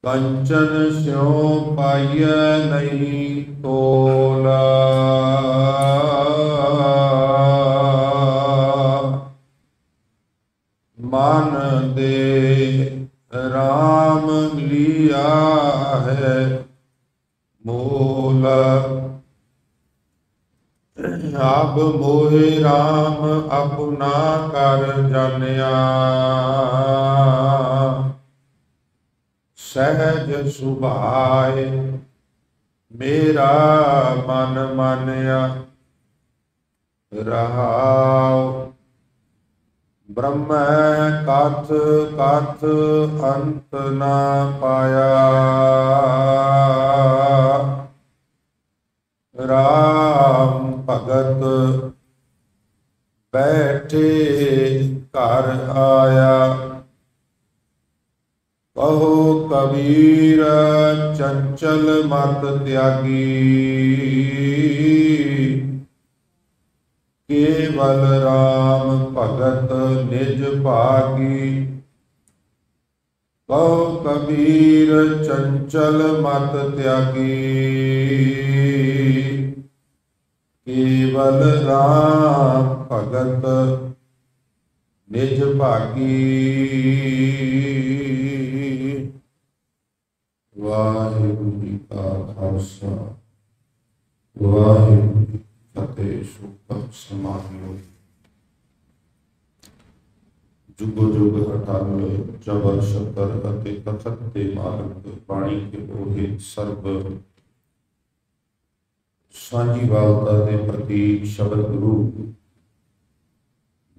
कंचन स्यों पाइय नहीं तोला। मन दे राम लिया है मोल। अब मोहे राम अपना कर जानिया। सहज सुभाए मेरा मन मानिया। रहाओ ब्रह्म कथ कथ अंत न पाया। राम भगत बैठे घर आया। कहो कबीर चंचल मत त्यागी। केवल राम भगत निज भागी। कहो कबीर चंचल मत त्यागी। केवल राम भगत निज भागी। वाहिगुरु जी का खालसा वाहिगुरु जी फतेह। सुख समाहियो जुगो जुग हटावे जबर शतर अति कथक ते मार्ग। बाणी के ओहे सर्व साझीवालता के प्रतीक शब्द गुरु।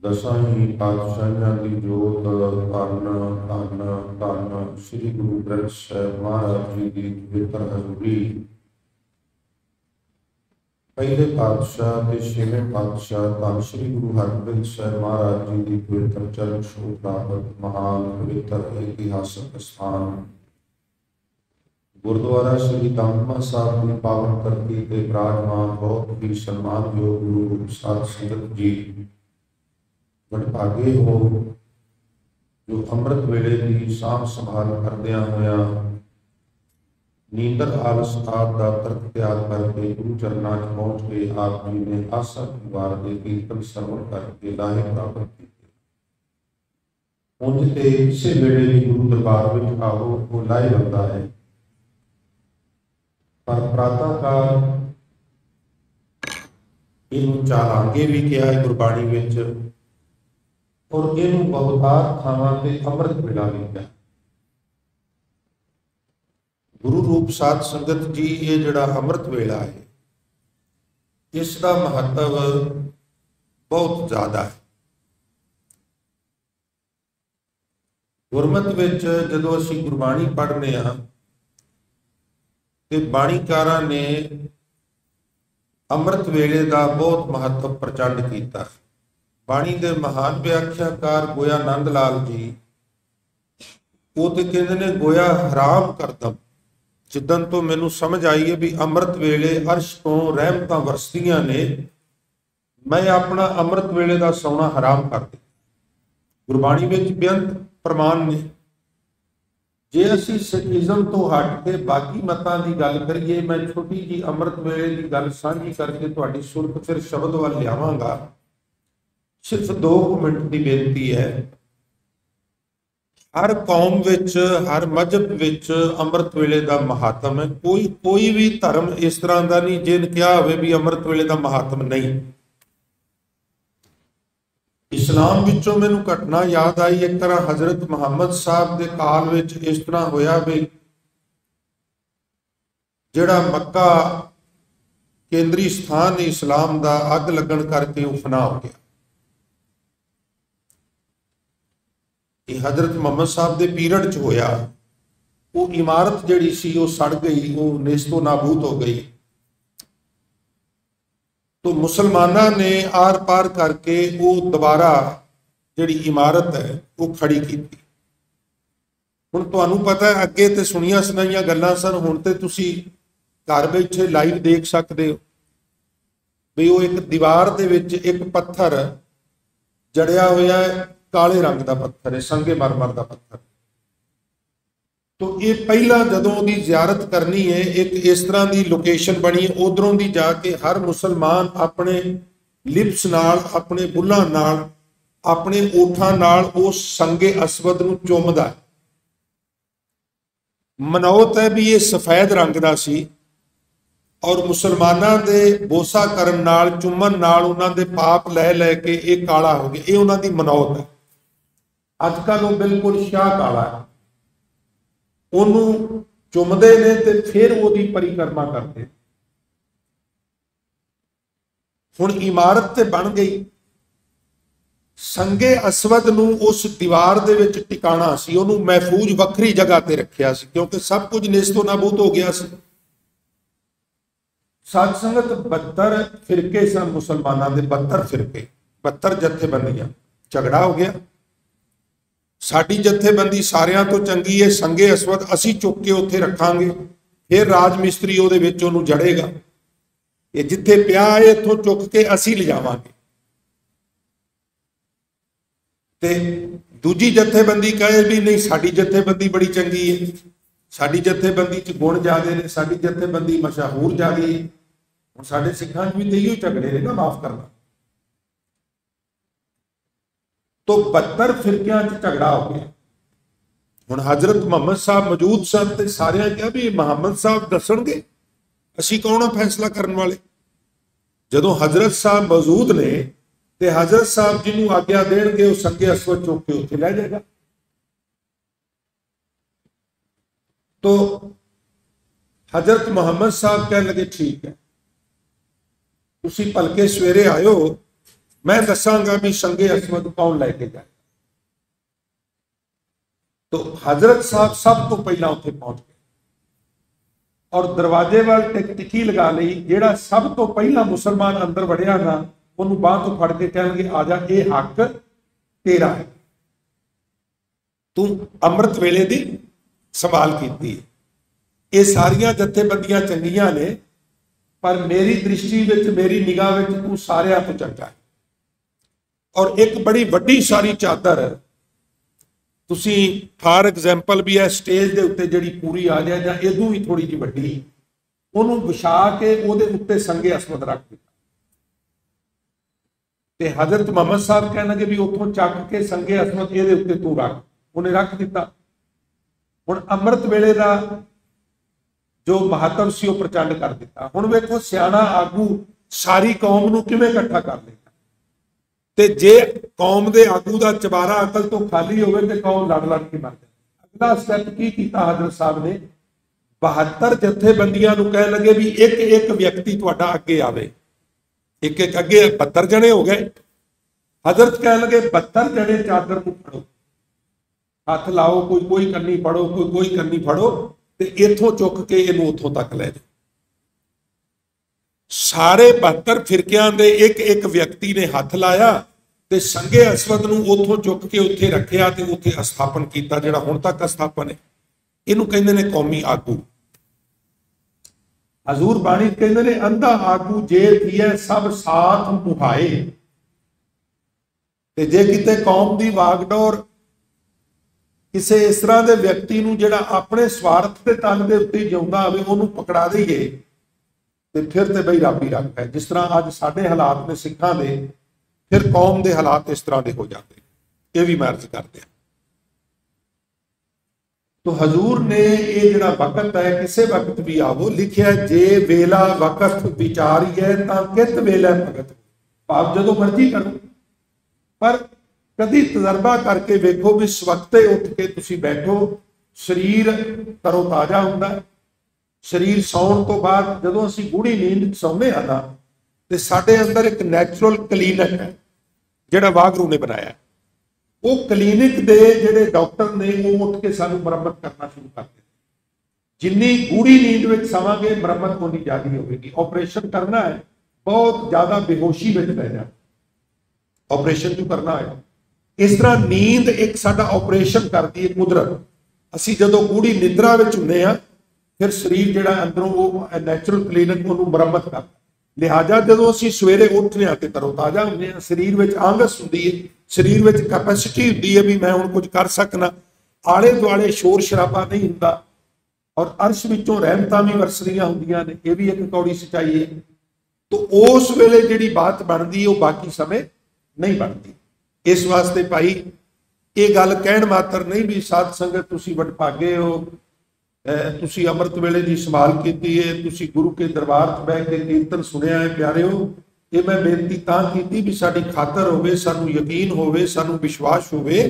दसां ही पातशाहियां की जोत। धन धन धन श्री गुरु ग्रंथ साहिब महाराज जी की पवित्र हजूरी। पहले पातशाह ते छेवें पातशाह धन श्री गुरु हरगोबिंद साहिब महाराज जी की पवित्र चरण छूह प्राप्त महान पवित्र इतिहासक स्थान गुरुद्वारा श्री दमदमा साहिब की पावन धरती ते विराजमान बहुत ही सन्मानयोग गुरु रूप साध संगत जी। वडभागे हो जो अमृत वेले की सांभ संभाल करदिया होया नींदर आलस आदि का तर्क त्याग करके गुरु चरना च पहुंच के आप जी ने आशा परिवार के कीर्तन श्रवण करके लाहे प्राप्त किए। उंज ते इसे वेले भी गुरु दरबार में आओ वो लाए लगता है। पर प्रातः काल इनू चालांगे भी किया है गुरबाणी विच और इनू बहुतार थावां ते अमृत वेला भी कहा। गुरु रूप साध संगत जी ये जड़ा अमृत वेला है इसका महत्व बहुत ज्यादा है। गुरमत विच जदों असीं गुरबाणी पढ़ने आ ते बाणीकारां ने अमृत वेले का बहुत महत्व प्रचंड किया। बाणी के महान व्याख्याकार गोया नंद लाल जी वो तो कहते ने गोया हराम करदम। जिदन तो मैनू समझ आई है भी अमृत वेले अर्श तो रहमतां वरसदियां ने मैं अपना अमृत वेले का सौना हराम कर दिया। गुरबाणी विच बेअंत प्रमाण ने। जे असीं सिखिज्म तो हट के बाकी मतां की गल करिए मैं छोटी जी अमृत वेले की गल साझी करके तुहाडी सुरत फिर शब्द वाल लियावांगा। सिर्फ 2 मिनट की बेनती है। हर कौम विच हर मजहब विच अमृत वेले का महात्म है। कोई भी धर्म इस तरह का नहीं जिन कहा होवे भी अमृत वेले का महात्म नहीं। इस्लाम विचों मैनू घटना याद आई एक तरह हजरत मुहम्मद साहब के काल विच इस तरह होया भी जिहड़ा मक्का केंद्री स्थान इस्लाम का अग लगन करके वो फना हो गया। ये हजरत मुहम्मद साहब के पीरियड च होया। वो इमारत जिहड़ी सी वो सड़ गई वो नेस्तो नाबूद हो गई। तो मुसलमाना ने आर पार करके वो दोबारा जिहड़ी इमारत है वो खड़ी की। हुण तुहानूं पता है अगे तो सुनिया सुनाइया गल्लां सन हुण ते तुसीं घर बैठे लाइव देख सकते हो भी वो एक दीवार दे विच एक पत्थर जड़िया होया है काले रंग का पत्थर है संगे मरमर का पत्थर। तो ये पहला जदों की जियारत करनी है, एक इस तरह की लोकेशन बनी है, उधरों की जाके हर मुसलमान अपने लिप्स नाल, अपने बुल्लां नाल, अपने ओठां नाल उस संगे असवद नूं चुमदा है। मनौत है भी ये सफेद रंग का सी और मुसलमानों के बोसा करन नाल, चुमन नाल उन्हां दे पाप लै लै के ये काला हो गया। ये उन्हां दी मनौत है। अजकल वो बिल्कुल शाह काला है, ਉਹਨੂੰ ਚੁੰਮਦੇ ਨੇ ਤੇ ਫਿਰ ਉਹਦੀ ਪਰਿਕਰਮਾ ਕਰਦੇ। ਹੁਣ ਇਮਾਰਤ ਤੇ ਬਣ ਗਈ, ਸੰਗੇ ਅਸਵਦ ਨੂੰ ਉਸ ਦੀਵਾਰ ਦੇ ਵਿੱਚ ਟਿਕਾਣਾ ਸੀ, ਉਹਨੂੰ ਮਹਿਫੂਜ਼ ਵੱਖਰੀ ਜਗ੍ਹਾ ਤੇ ਰੱਖਿਆ ਸੀ, ਕਿਉਂਕਿ ਸਭ ਕੁਝ ਨੇਸਤੋ ਨਾਬੂਦ ਹੋ ਗਿਆ ਸੀ। ਸਾਧ ਸੰਗਤ 72 ਫਿਰਕੇ ਸਨ ਮੁਸਲਮਾਨਾਂ ਦੇ, 72 ਫਿਰਕੇ, 72 ਜਥੇਬੰਦੀਆਂ। ਝਗੜਾ ਹੋ ਗਿਆ। साड़ी जथेबंदी सारियां तो चंगी है, संगे असवद असी चुक के उत्थे रखांगे, फिर राज मिस्त्री उहदे विच उहनूं जड़ेगा। ये जिथे पिया है इत्थों चुक के असी ले जावांगे। ते दूजी जथेबंदी कहे भी नहीं साड़ी जथेबंदी बड़ी चंगी है, साड़ी जथेबंदी च गुण ज्यादा ने, साड़ी जथेबंदी मशहूर ज्यादा है। हुण साडे सिखां च भी तो इहो झगड़े ने ना, माफ करना। तो 72 फिरकियां च झगड़ा हो गया। हुण हजरत मुहम्मद साहब मौजूद सन ते सारियां कहा भी मुहम्मद साहब दसणगे, असीं कौन आ फैसला करन वाले। जदों हजरत साहब मौजूद ने ते हजरत साहब जिन्हों आग्या देणगे वो संगे असवद चुक के उत्थे लै जाएगा। तो हजरत मुहम्मद साहब कहण लगे ठीक है, तुसीं भलके सवेरे आयो, मैं दसांगा भी संगे असवद कौन लैके जाए। तो हजरत साहब सब तो पहला उत्थे पहुंच गए और दरवाजे वाल टिकी लगा ली। जेड़ा सब तो पहला मुसलमान अंदर वड़िया ना, उन्होंने बांह तो फड़ के कहणगे आ जा, ये हक तेरा है, तू अमृत वेले दी संभाल कीती। ये सारियां जथेबंदियां चंगियां ने, पर मेरी दृष्टि विच, मेरी निगाह विच तू सारियां तो चंगा है। और एक बड़ी वड्डी सारी चादर तुसी फॉर एग्जाम्पल भी है स्टेज के उत्ते जिहड़ी पूरी आ जाए जां इदों भी थोड़ी जी वड्डी, उहनूं विछा के उहदे उत्ते संगे असवद रख दिता। ते हजरत मुहम्मद साहब कहणगे भी उत्थों चक के संगे असवद इहदे उत्ते तू रख, उहने रख दिता। हुण अमृत वेले दा जो महत्व सी वो प्रचंड कर दिता। हुण वेखो सियाणा आगू सारी कौम नूं किवें इकट्ठा कर लेगा। ते जे कौम के आगू का चबारा अकल तो खाली होवे ते कौम लड़ लड़ के मर जाए। अगला स्टैप की कीता हजरत साहब ने, 72 जथेबंदियां नूं कहण लगे भी एक एक व्यक्ति तुहाडा अगे आवे। एक एक अगे 72 जने हो गए। हजरत कहण लगे 72 जने चादर नूं फड़ो, हथ लाओ, कोई कोई कन्नी फड़ो, कोई कोई कन्नी फड़ो, ते इथों चुक के इहनूं उत्थों तक ले जाओ। सारे 72 फिरकियां दे एक एक व्यक्ति ने हथ लाया ते संगे असवद नूं उत्थों चुक के उत्थे रखिया ते उत्थे स्थापन किया, जिहड़ा हुण तक स्थापन है। इहनूं कहंदे ने कौमी आगू। हजूर बाणी कहंदे ने अंधा आगू जे थीए सब साथ मुहाए। ते जे किते कौम दी वागडोर किसी इस तरह के व्यक्ति नूं जिहड़ा अपने स्वार्थ के तन के उत्ते जिउंदा होवे उहनूं पकड़ा दईए ते फिर तो बई रब ही रब है। जिस तरह अज साडे हालात ने सिखां दे, फिर कौम के हालात इस तरह के हो जाते, ये भी मैं अर्ज करते हैं। तो हजूर ने ये जिहड़ा वक्त है किसी वक्त भी आवो, लिखिया जे वेला वक्त विचारीए तां कित वेला भगत, भाव जदों मर्जी करो, पर कदी तजर्बा करके वेखो भी सवखते उठ के तुसीं बैठो, शरीर तरोताजा हुंदा है। शरीर सौण तो बाद जदों असीं गूढ़ी नींद सौंदे हां ना, ते साडे अंदर एक नैचुरल क्लीनिक है जिहड़ा वाहगुरू ने बनाया। वो क्लीनिक दे जिहड़े डॉक्टर ने वो उठ के सानूं मुरम्मत करना शुरू कर दिंदे। जिन्नी गूढ़ी नींद विच सवांगे मुरम्मत होनी ज़्यादा होगी। ऑपरेशन करना है, बहुत ज़्यादा बेहोशी में पै जाना, ऑपरेशन जो करना है। इस तरह नींद एक साडा ऑपरेशन करती है कुदरत। असीं जदों गूढ़ी निद्रा विच हुंदे हां, फिर शरीर जिहड़ा अंदरों वो नैचुरल क्लीनिक उहनूं मुरम्मत करदा। लिहाजा जदों असीं सवेरे उठदे हां ते तरोताजा हुंदे हां, शरीर विच आंगस हुंदी है, शरीर विच कैपेसिटी हुंदी है भी मैं हुण कुछ कर सकना। आले दुआले शोर शराबा नहीं हुंदा और अर्श विचों रहमतां भी वरसदियां हुंदियां ने, यह भी एक कौड़ी सच्चाई है। तो उस वेले जिहड़ी बात बनदी है, बाकी समय नहीं बनती। इस वास्ते भाई ये गल कहण मात्र नहीं भी साध संगत तुसीं वडभागे हो, तुसीं अमृत वेले की संभाल की है, तुसीं गुरु के दरबार च बैठ के कीर्तन सुनिया है। प्यारे हो, ये मैं बेनती तां कीती भी साडी खातर होवे, सानू यकीन होवे, सानू विश्वास होवे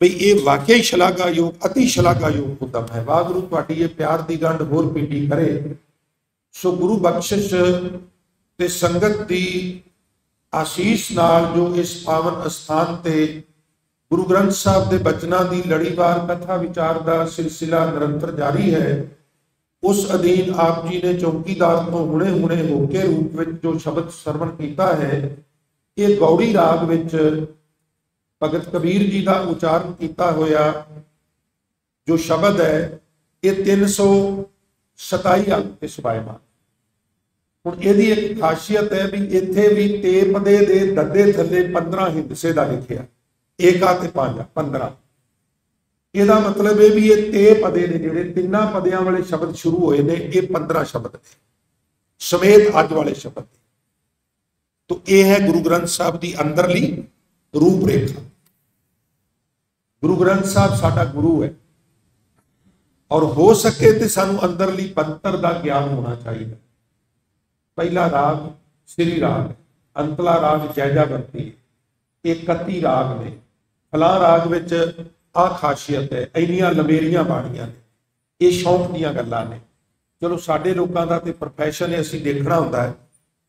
भी ये वाकई शलाघायोग, अति शलाघायोग उद्यम है। वाहगुरू तुहाडी ये प्यार की गंढ होर पीटी करे। सो गुरु बख्शिश ते संगत की आशीष नाल जो इस पावन स्थान ते गुरु ग्रंथ साहब के बचनों की लड़ीवार कथा विचार का सिलसिला निरंतर जारी है। उस अधीन आप जी ने चौकीदार तो हुणे हुणे होके रूप में जो शब्द सरवण किया है, ये गौड़ी राग विच भगत कबीर जी का उचारण किया होया जो शब्द है, ये 327 अंक ते शोभायमान। हुण इहदी एक खासियत है भी इत्थे भी ते पदे दे दद्दे थल्ले 15 हिंदसे का लिखिया, एका ते पांजा 15। ਇਹਦਾ मतलब है भी ये ते पदे ने जिहड़े तिन्ना पदियां वाले शब्द शुरू होए ने, ये 15 शब्द ने समेत अज वाले शब्द। तो यह है गुरु ग्रंथ साहब की अंदरली रूपरेखा। गुरु ग्रंथ साहब साडा गुरु है और हो सके तो सानू अंदरली पंतर का ज्ञान होना चाहिए। पहला राग श्री राग है, अंतला राग जैजावंती है, 31 राग ने। फलां राग विच आ खासियत है, इन्नियां लंबेरियां बाणियां ने, ये शौक दीयां गल्लां ने। चलो साडे लोकां दा ते प्रोफैशन है, असीं देखना हुंदा है,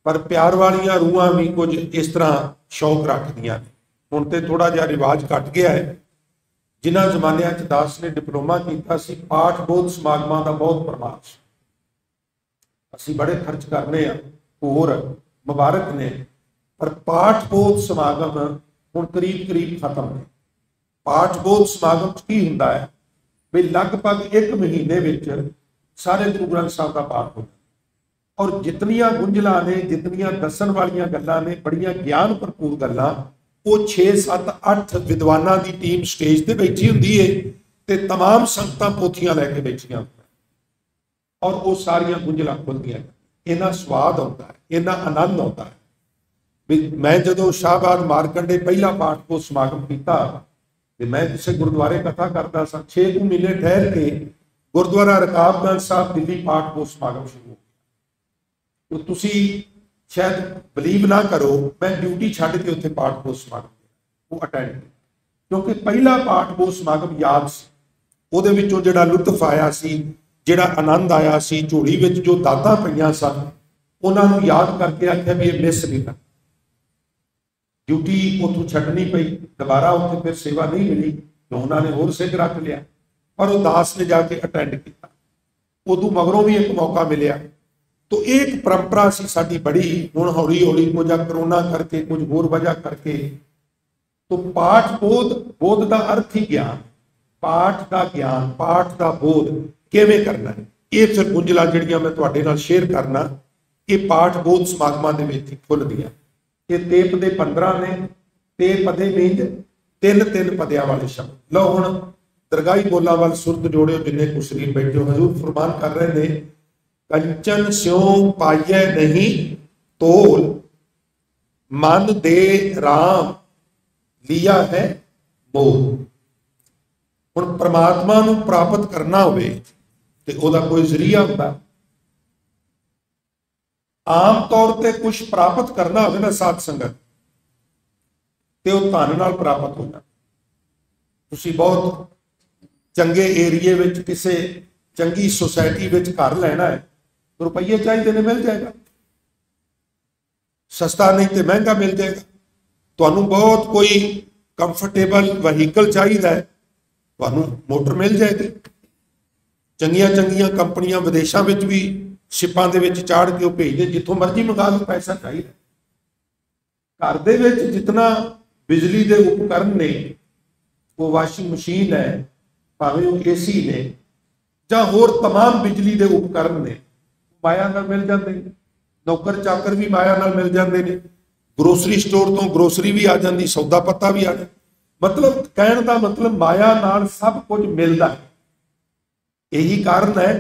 पर प्यार वालियां रूहां भी कुछ इस तरह शौक रखदियां ने। हुण ते थोड़ा जिहा रिवाज घट गया है। जिन्हां जमानिਆਂ 'ਚ दास ने डिप्लोमा कीता सी, पाठ बोध समागमां दा बहुत प्रभाव सी। असीं बड़े खर्च करने आ, होर मुबारक ने, पर पाठ बोध समागम हुण करीब करीब खत्म ने। पाठ बोध समागम की हुंदा है भी लगभग 1 महीने विच सारे गुरु ग्रंथ साहब का पाठ होता, और जितनियां गुंजलां ने, जितनियां दसन वालियां गल्लां ने, बड़ियां ज्ञान भरपूर गल्लां, वो 6 7 8 विद्वानां की टीम स्टेज पर बैठी हुंदी है ते तमाम संगतां पोथियां लैके बैठियां होंदियां, और वो सारियां गुंजलां खुलदियां। इन्ना स्वाद आता है, इन्ना आनंद आता है भी मैं जदों शाहबाद मारकंडे पहला पाठ बोध समागम किया, मैं किसी गुरुद्वारे कथा करता सा, 6 महीने ठहर के गुरुद्वारा रकाबगंज साहब दिल्ली पाठ बोध समागम शुरू हो गया। तो तुसी शायद बिलीव ना करो, मैं ड्यूटी छड्ड के उत्थे पाठ बोध समागम वो अटेंड किया, क्योंकि पहला पाठ बोध समागम याद सी, उहदे विचों जिहड़ा लुत्फ आया सी, जिहड़ा आनंद आया सी, झोली विच जो दातां पईयां सन, उन्हां नूं याद करके आख्या भी ये मिस नहीं करना। ड्यूटी उतों छड्डनी पई, दोबारा उत्थे फिर सेवा नहीं मिली तो उन्होंने होर सिख रख लिया, पर वो दास ने जाके अटेंड किया। उदों मगरों भी एक मौका मिलिया। तो एक परंपरा सी साडी बड़ी, हुण हौली हौली कुछ करोना करके, कुछ होर वजह करके, तो पाठ बोध, बोध का अर्थ ही ज्ञान, पाठ का ज्ञान, पाठ का बोध किवें करना है, ये फिर गुंजलां जिहड़ियां मैं तुहाडे नाल शेयर करना, ये पाठ बोध समागमां दे विच खुलदियां। ये ते पदे 15 ने, ते पदे मींज 3 पदियां वाले शब्द। लो हुण दरगाही बोलां वाल सुरत जोड़ियो, जिन्ने कुछ शरीर बैठे हो। हजूर फरमान कर रहे ने, कंचन स्यों पाइए नहीं तोल, मन दे राम लिया है मोल। हुण परमात्मा नूं प्राप्त करना होवे ते ओदा कोई जरिया हुंदा। आम तौर पर कुछ प्राप्त करना हो ना साध संगत, तो वह धन नाल प्राप्त होना। तुसी बहुत चंगे एरिए विच, किसी चंगी सोसाइटी विच घर लेना है, तो रुपये चाहिए ने, मिल जाएगा। सस्ता नहीं तो महंगा मिल जाएगा। तुहानू बहुत कोई कंफर्टेबल वहीकल चाहिए है, तुहानू मोटर मिल जाएगी। चंगियां चंगियां कंपनियां विदेशों में भी शिपां दे विच चाड़ के भेजते, जितों मर्जी मंगा लो, पैसा चाहिए। घर दे विच जितना बिजली के उपकरण ने, वो वाशिंग मशीन है, भावें वो AC ने, जां होर तमाम बिजली के उपकरण ने, माया नाल मिल जाते हैं। नौकर चाकर भी माया नाल मिल जाते हैं। ग्रोसरी स्टोर तो ग्रोसरी भी आ जाती, सौदा पत्ता भी आ जाता। मतलब कहण का मतलब माया नाल सब कुछ मिलता है। यही कारण है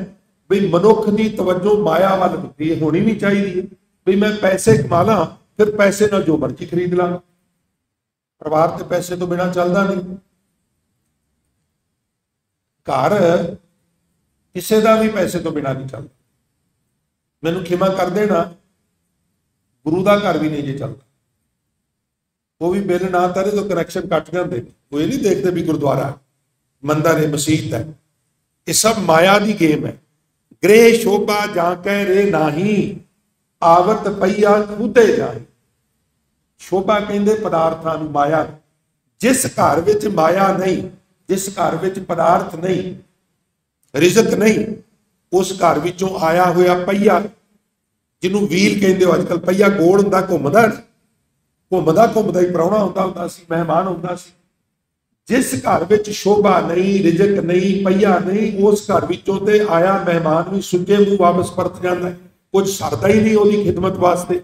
भी मनुख की तवज्जो माया वाल होनी भी चाहिए भी मैं पैसे कमा ला, फिर पैसे नाल जो मर्जी खरीद ला। परिवार के पैसे तो बिना चलता नहीं, घर किसी का भी पैसे तो बिना नहीं चलता। मैनू खिमा कर देना, गुरु का घर भी नहीं जे चलता, वो भी बिल ना तरे तो कनैक्शन कट जाते, कोई नहीं देखते भी गुरुद्वारा मंदिर है मसीत है। ये सब माया की गेम है। गृह शोभा जाके रे नाही, आवत पईया खुदे जाए। शोभा कहते पदार्थां नूं, माया। जिस घर विच माया नहीं, जिस घर विच पदार्थ नहीं, रिजक नहीं, उस घर विचों आया हुआ पहिया, जिन्होंने व्हील कहते हो अजकल, पहिया गोल हुंदा, घुमदा घुमदा घुमदा ही प्राहुणा हुंदा सी, मेहमान हुंदा सी। जिस घर विच शोभा नहीं, रिजक नहीं, पहिया नहीं, उस घर विचों ते आया मेहमान भी सुच्चे मूंह वापस परत जाता है। कुछ सरदा ही नहीं उसकी खिदमत वास्ते।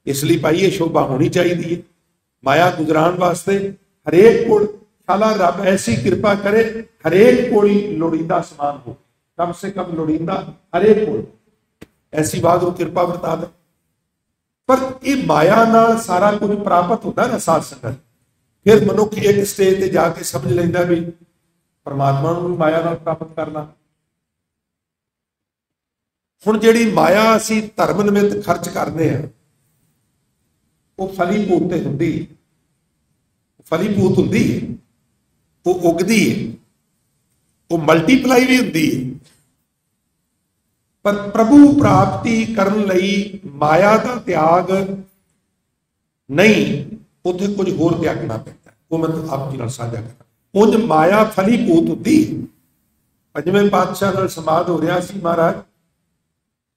इसलिए भाई ये शोभा होनी चाहिए है। माया गुजरान वास्ते हरेक को शाला रब ऐसी कृपा करे, हरेक को ही लोड़ींदा समान हो, कम से कम लोड़ींदा हरेक को, ऐसी बात वो कृपा बता दे। पर ये माया नाल सारा कुछ प्राप्त होता है ना साध संगत, फिर मनुख एक स्टेज ते जाके समझ लेंदा भी परमात्मा नूं माया नाल प्राप्त करना। हुण जिहड़ी माया असीं धर्म निमित्त खर्च करने हैं, वो फलीभूत ते हुंदी है, फलीभूत हुंदी है, वो उगदी है, वो मल्टीप्लाई भी हुंदी है। पर प्रभु प्राप्ति करन लई माया का त्याग नहीं, उत्थे कुछ होर त्यागना पैंदा। वो मैं आप जी नाल साझा करा। उंज माया फलीभूत हुंदी है। पंजवें पातशाह नाल संवाद हो रहा सी, महाराज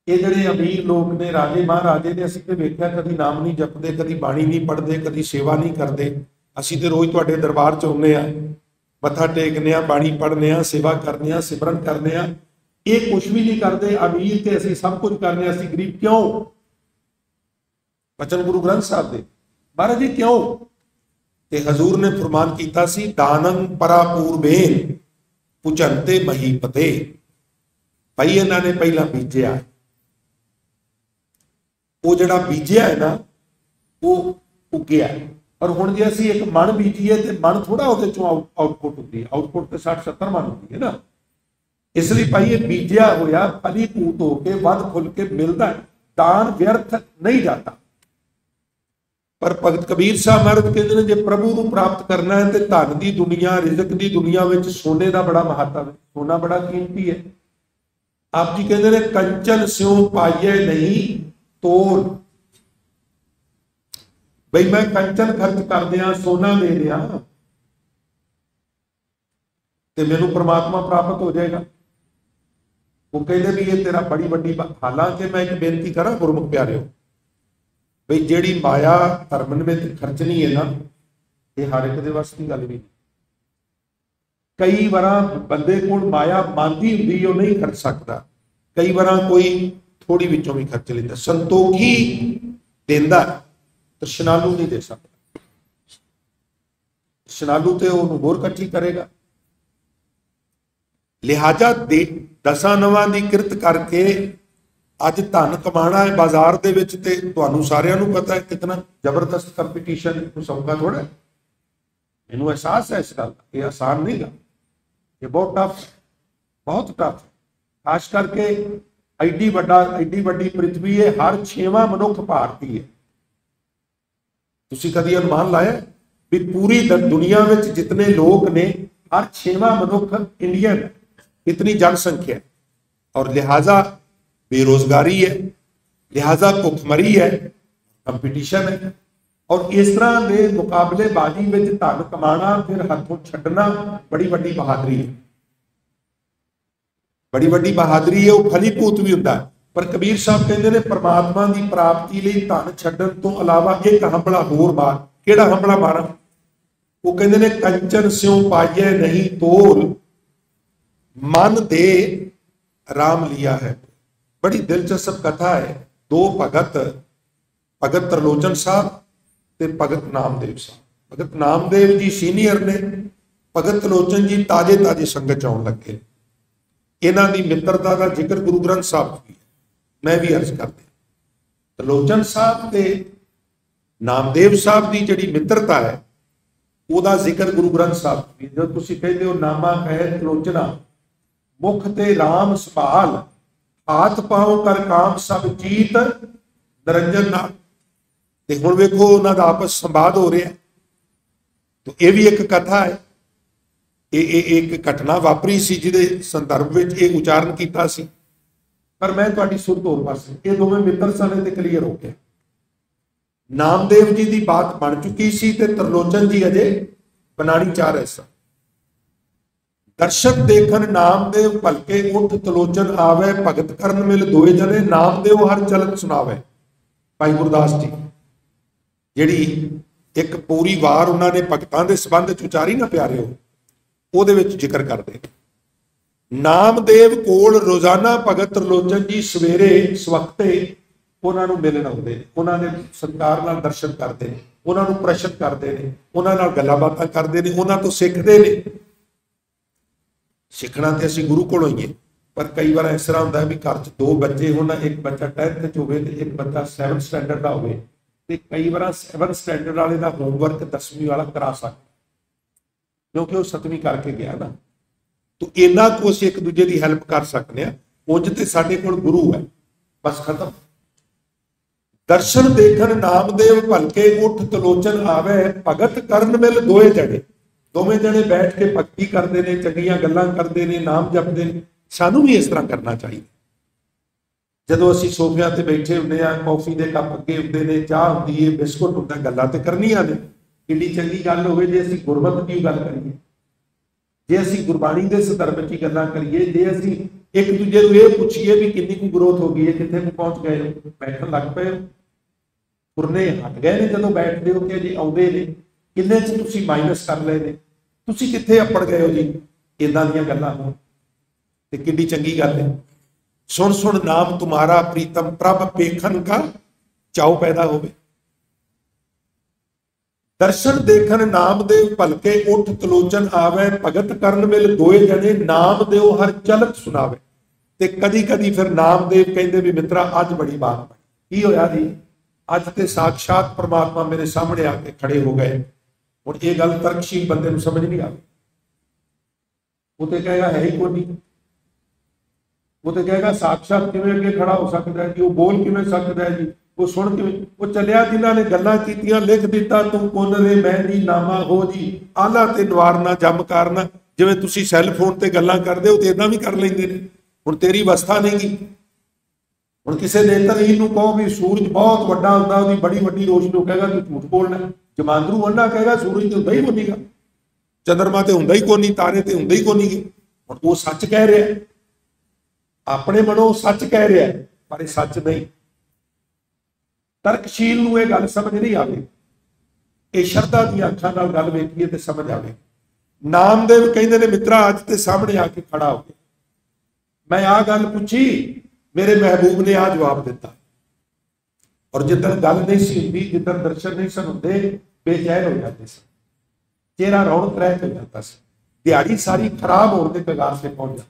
ये जिहड़े अमीर लोग ने, राजे महाराजे ने, असीं ते वेख्या कदी नाम नहीं जपदे, कदी बाणी नहीं पढ़ते, कदी सेवा नहीं करते। असीं ते रोज़ तुहाडे दरबार च आउंदे आ, मत्था टेकने आ, बाणी पढ़ने आ, सेवा करने आ, सिमरन करने आ, ये कुछ भी नहीं करते। अमीर ते असीं सब कुछ करने, असीं गरीब क्यों? वचन गुरु ग्रंथ साहब दे, महाराज जी क्यों? ते हजूर ने फरमान कीता सी, दानंग परापूर्वेन पुचंते महीपते। भाई इन्हां ने पहला बीजिया, वो जिहड़ा बीजिया है ना वो उगया। और हुण जे असीं एक मन बीजीए तो मन थोड़ा उहदे चों आउटपुट होंदी है, आउटपुट तो 60-70 मन होंदी है ना। इसलिए भाई ये बीजिया होया फलीभूत होके वध फुल के मिलता है, दान व्यर्थ नहीं जाता। पर भगत कबीर साहब महाराज कहते हैं, जे प्रभु को प्राप्त करना है तो धन की दुनिया, रिजक की दुनिया में सोने का बड़ा महत्व है, सोना बड़ा कीमती है। आप जी कहते हैं, कंचन स्यों पाइए नहीं तोल। भाई मैं कंचन खर्च कर दिया, सोना दे दिया तो मैनू परमात्मा प्राप्त हो जाएगा। वो कहते भी ये तेरा बड़ी बड़ी बात। हालांकि मैं एक बेनती करा गुरमुख प्यारे हो, भाई जेड़ी माया धर्म में खर्चनी है ना, ये हर एक दे वस की गल भी। कई बार बंदे को माया मानती हुंदी वो नहीं खर्च सकता, कई बार कोई थोड़ी विचों भी खर्च लेता। संतोखी देंदा तो शनालू नहीं दे सकता, शनालू तो उन्होंने होर कट्ठी करेगा। लिहाजा दसा नवां दी किरत करके अज धन कमाना है बाजार दे विच, ते तुहानू सारिआं नू पता है कितना जबरदस्त कंपीटीशन, सौखा थोड़ा। इनू एहसास है इस गल का, ये आसान नहीं गा, ये बहुत टफ, बहुत टफ। खास करके एडी वड्डी पृथ्वी है, हर 6वां मनुख भारती है। तुसीं कदी अनुमान लाया भी पूरी दुनिया में जितने लोग ने, हर 6वां मनुख इंडियन, इतनी जनसंख्या। और लिहाजा बेरोजगारी है, लिहाजा भुखमरी है, कंपीटिशन है। और इस तरह के मुकाबलेबाजी में धन कमाना फिर हथों छड्डना बड़ी वड्डी बहादुरी है, बड़ी वड्डी बहादुरी है। वो फलीभूत भी होता है। पर कबीर साहब कहते हैं परमात्मा की प्राप्ति लिए धन छड्डण तो अलावा एक हंबला होर मार। किहड़ा हंबला मारा? वो कहते हैं कंचन स्यों पाइए नहीं तोल, मन दे राम लिया है। बड़ी दिलचस्प कथा है। दो भगत, भगत त्रिलोचन साहब ते भगत नामदेव साहब, भगत नामदेव जी सीनियर ने, भगत त्रिलोचन जी ताजे ताजे संगत च आउण लगे। इन्हां दी मित्रता का जिक्र गुरु ग्रंथ साहब भी है, मैं भी अर्ज करते। त्रिलोचन साहब ते नामदेव साहब की जिहड़ी मित्रता है ਉਹਦਾ ਜ਼ਿਕਰ ਗੁਰੂ ਗ੍ਰੰਥ ਸਾਹਿਬ ਵੀ। ਜਦੋਂ ਤੁਸੀਂ ਕਹਿੰਦੇ ਹੋ ਨਾਮਾ ਕਹਿ त्रिलोचना ਮੁਖ ਤੇ ਰਾਮ ਸੰਭਾਲ, ਹਾਥ ਪਾਉ ਕਰ ਕਾਮ ਸਭ ਜੀਤ ਨਿਰੰਜਨ ਨਾਲ। ਤੇ ਹੁਣ ਵੇਖੋ ਉਹਨਾਂ ਦਾ ਆਪਸ ਸੰਵਾਦ ਹੋ ਰਿਹਾ। तो ਇਹ ਵੀ ਇੱਕ ਕਥਾ ਹੈ, ਇਹ ਇੱਕ ਘਟਨਾ ਵਾਪਰੀ ਸੀ ਜਿਹਦੇ ਸੰਦਰਭ ਵਿੱਚ ਇਹ ਉਚਾਰਨ ਕੀਤਾ ਸੀ। ਪਰ ਮੈਂ ਤੁਹਾਡੀ ਸੁਰਤ ਹੋਰ ਪਾਸੇ, ਇਹ ਦੋਵੇਂ ਮਿੱਤਰ ਸਨ ਤੇ ਕਲੀਅਰ ਹੋ ਗਿਆ। नामदेव जी की बात बन चुकी सी ते त्रिलोचन जी अजे बनानी चाह रहे सन। दर्शक देखन नामदेव भलके उठ त्रिलोचन आवे, भगत करन मिल दोए जने नामदेव हर चलन सुनावे। भाई गुरदास जी जिहड़ी एक पूरी वार उन्होंने भगतां दे संबंध च उचारी ना प्यारे हो, ਉਹਦੇ ਵਿੱਚ ਜ਼ਿਕਰ ਕਰਦੇ। नामदेव कोल रोजाना भगत त्रिलोचन जी सवेरे सवखते उन्होंने मिलन आते, उन्होंने सत्कार नाल दर्शन करते हैं, उन्होंने प्रश्न करते हैं, उन्होंने गल्लां बातां करते हैं, उन्होंने तो सीखते हैं। सीखना तो असीं गुरु कोलों ही है, पर कई बार इस तरह होंदा भी घर च दो बच्चे होना, एक बच्चा 10th च होवे ते एक बच्चा 7th स्टैंडर्ड का होवे, ते कई बार 7th स्टैंडर्ड वाले का होमवर्क 10वीं वाला करा सकता, क्योंकि वो 7वीं करके गया ना। तो इन्ना को असीं एक दूजे की हैल्प कर सकते हैं। उंज ते साडे कोल गुरु है, बस खत्म। दर्शन देखन नामदेव भलके उठ त्रिलोचन आवे, भगत करन मिल दोए जने। दोवें जने बैठ के भगती करते हैं, चंगियां गल्लां करते हैं, नाम जपते हैं। सानू भी इस तरह करना चाहिए। जदों असीं सोफियां ते बैठे हुंदे आ, कॉफी दे कप अगे हुंदे ने, चाह हुंदी है, बिस्कुट हुंदा, गल्लां ते करनियां ने। किड्डी चंगी गल होवे जे असीं गुरमत दी गल करिए, जे असीं गुरबाणी दे संदर्भ च गल्लां करिए, जे असीं एक दूजे नूं इह पुछीए भी किन्नी कुछ ग्रोथ हो गई है, कित्थे कुछ पहुंच गए हो, बैठण लग पए, तुरने हट गए ने। जदों बैठदे हो कि जी आउंदे ने, किन्ने च तुसीं माइनस कर लए ने, तुसीं कित्थे अपड़ गए हो जी। इदां दीयां गल्लां होण ते किड्डी चंगी गल है। सुन सुन नाम तुम्हारा प्रीतम, प्रभ पेखन का चाव पैदा होवे। दर्शन देखन नामदेव भलके उठ त्रिलोचन आवे, भगत करन मिल दोए जने नामदेव हर चलत सुनावे। ते कदी कदी फिर नामदेव कहंदे भी मित्रा अज बड़ी बात बनी। की होया जी, अज ते साक्षात परमात्मा मेरे सामने आके खड़े हो गए। हुण ये गल तर्कशील बंदे नूं समझ नहीं आवे। वो तो कहेगा है ही कोई नहीं, वो तो कहेगा साक्षात किवें अगे खड़ा हो सकता है जी, वो बोल किवें सकता है जी, वो सुन किवें। वो चलिया जिन्हां ने गल्लां कीतियां, लिख दिता तू पुन रे मैं नी नामा हो जी, आला ते नवारना जम करना। जिवें तुसीं सैलफोन ते गल्लां करदे हो ते इदां भी कर लैंदे ने। हुण तेरी अवस्था नहीं गी। हुण किसी नेत्रहीन नूं कहो भी सूरज बहुत वड्डा हुंदा, उहदी बड़ी वड्डी रोशनी, वो कहेगा तू झूठ बोलना। जमांदरू अन्ना कहेगा सूरज तो हुंदा ही कोई नहींगा, चंद्रमा तो हुंदा ही कोई नहीं, तारे तो हुंदे ही कोई नहीं। हुण वो सच कह रहा है, अपने मनों सच कह रहा है, पर यह सच नहीं। तर्कशील नूं यह गल समझ नहीं आवे। ये शरधा दी अखां नाल गल वेखीए ते समझ आवे। नामदेव कहंदे ने मित्रा अज ते सामने आके खड़ा हो गया, मैं आ गल पुछी, मेरे महबूब ने आ जवाब दिता। और जिदन गल नहीं सी हुंदी, जिदन दर्शन नहीं सन हुंदे, बेचैन हो जाते सन, चेहरा रौनक रहित हो जाता सी, दिहाड़ी सारी खराब होने के कगार से पहुंच जाती।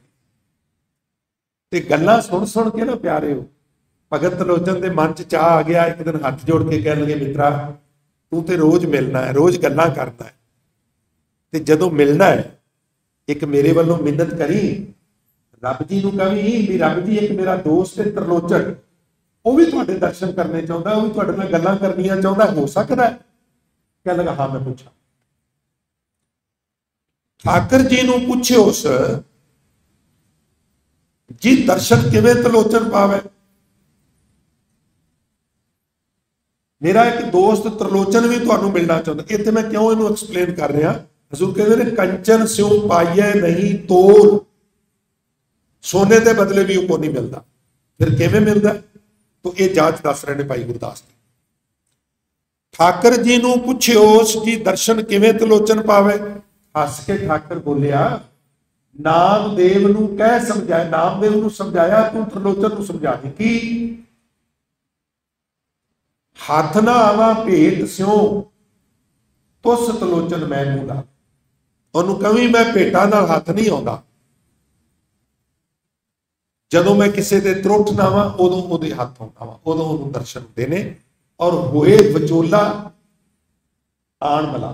ते गल्लां सुन सुन के ना प्यारे हो, भगत त्रिलोचन के मन च चाह आ गया। एक दिन हाथ जोड़ के कह लगे मित्रा तू तो रोज मिलना है, रोज गल्लां करना है, ते जदों मिलना है एक मेरे वालों मिन्नत करी, रब जी नूं कही भी रब जी एक मेरा दोस्त है त्रिलोचन, वो भी तुहाडे दर्शन करने चाहुंदा, वो भी तुहाडे नाल गल्लां करनियां चाहुंदा, हो सकदा है? कह लगा हाँ मैं पूछा। ठाकर जी नूं पुछिओस जी दर्शन किवें त्रिलोचन पावे। मेरा एक दोस्त त्रिलोचन भी तुहानूं मिलना चाहुंदा। इत्थे मैं क्यों इहनूं एक्सप्लेन कर रहा, हजूर कहते हैं कंचन स्यों पाइए नहीं तोल, सोने के बदले भी वो नहीं मिलता, फिर किवें मिलता? तो ये जांच दस रहे हैं भाई गुरदास जी। ठाकर जी नूं पुछिओस जी दर्शन किवें त्रिलोचन पावे। हस के ठाकर बोलिया नामदेव नूं कह समझाया, नामदेव नूं समझाया, तू त्रिलोचन नूं समझा दे की हाथ ना आवा भेट स्यों ਤੁਸ ਤਲੋਚਨ ਮੈਂ ਮੂਲਾ। ਉਹਨੂੰ ਕਵੀ ਮੈਂ ਭੇਟਾਂ ਨਾਲ ਹੱਥ ਨਹੀਂ ਆਉਂਦਾ, ਜਦੋਂ ਮੈਂ ਕਿਸੇ ਦੇ ਤਰੁੱਠ ਨਾ ਵਾਂ ਉਦੋਂ ਉਹਦੇ ਹੱਥ ਆਉਂਦਾ ਵਾ, ਉਦੋਂ ਉਹਨੂੰ ਦਰਸ਼ਨ ਹੁੰਦੇ ਨੇ। ਔਰ ਹੋਏ ਵਿਚੋਲਾ ਆਣ ਮਿਲਾ,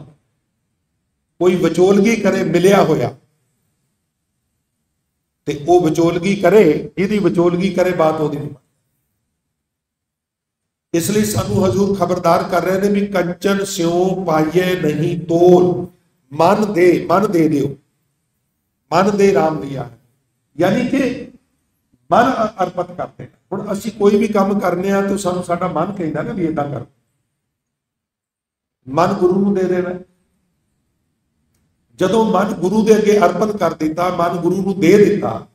ਕੋਈ ਵਿਚੋਲਗੀ ਕਰੇ ਮਿਲਿਆ ਹੋਇਆ ਤੇ ਉਹ ਵਿਚੋਲਗੀ ਕਰੇ, ਜਿਹਦੀ ਵਿਚੋਲਗੀ ਕਰੇ ਬਾਤ ਉਹਦੀ ਨਹੀਂ। ਇਸ ਲਈ ਸਾਨੂੰ ਹਜ਼ੂਰ ਖਬਰਦਾਰ ਕਰ ਰਹੇ ਨੇ ਵੀ ਕੰਚਨ ਸਿਉ ਪਾਈਏ ਨਹੀਂ ਤੋਲ, ਮਨ ਦੇ ਦਿਓ, ਮਨ ਦੇ ਰਾਮ ਲਿਆ। ਯਾਨੀ ਕਿ ਮਨ ਅਰਪਿਤ ਕਰਦੇ ਨੇ। ਹੁਣ ਅਸੀਂ ਕੋਈ ਵੀ ਕੰਮ ਕਰਨੇ ਆ ਤਾਂ ਸਾਨੂੰ ਸਾਡਾ ਮਨ ਕਹਿੰਦਾ ਨਾ ਵੀ ਏਦਾਂ ਕਰ, ਮਨ ਗੁਰੂ ਨੂੰ ਦੇ ਦੇਣਾ। ਜਦੋਂ ਮਨ ਗੁਰੂ ਦੇ ਅੱਗੇ ਅਰਪਣ ਕਰ ਦਿੱਤਾ, ਮਨ ਗੁਰੂ ਨੂੰ ਦੇ ਦਿੱਤਾ,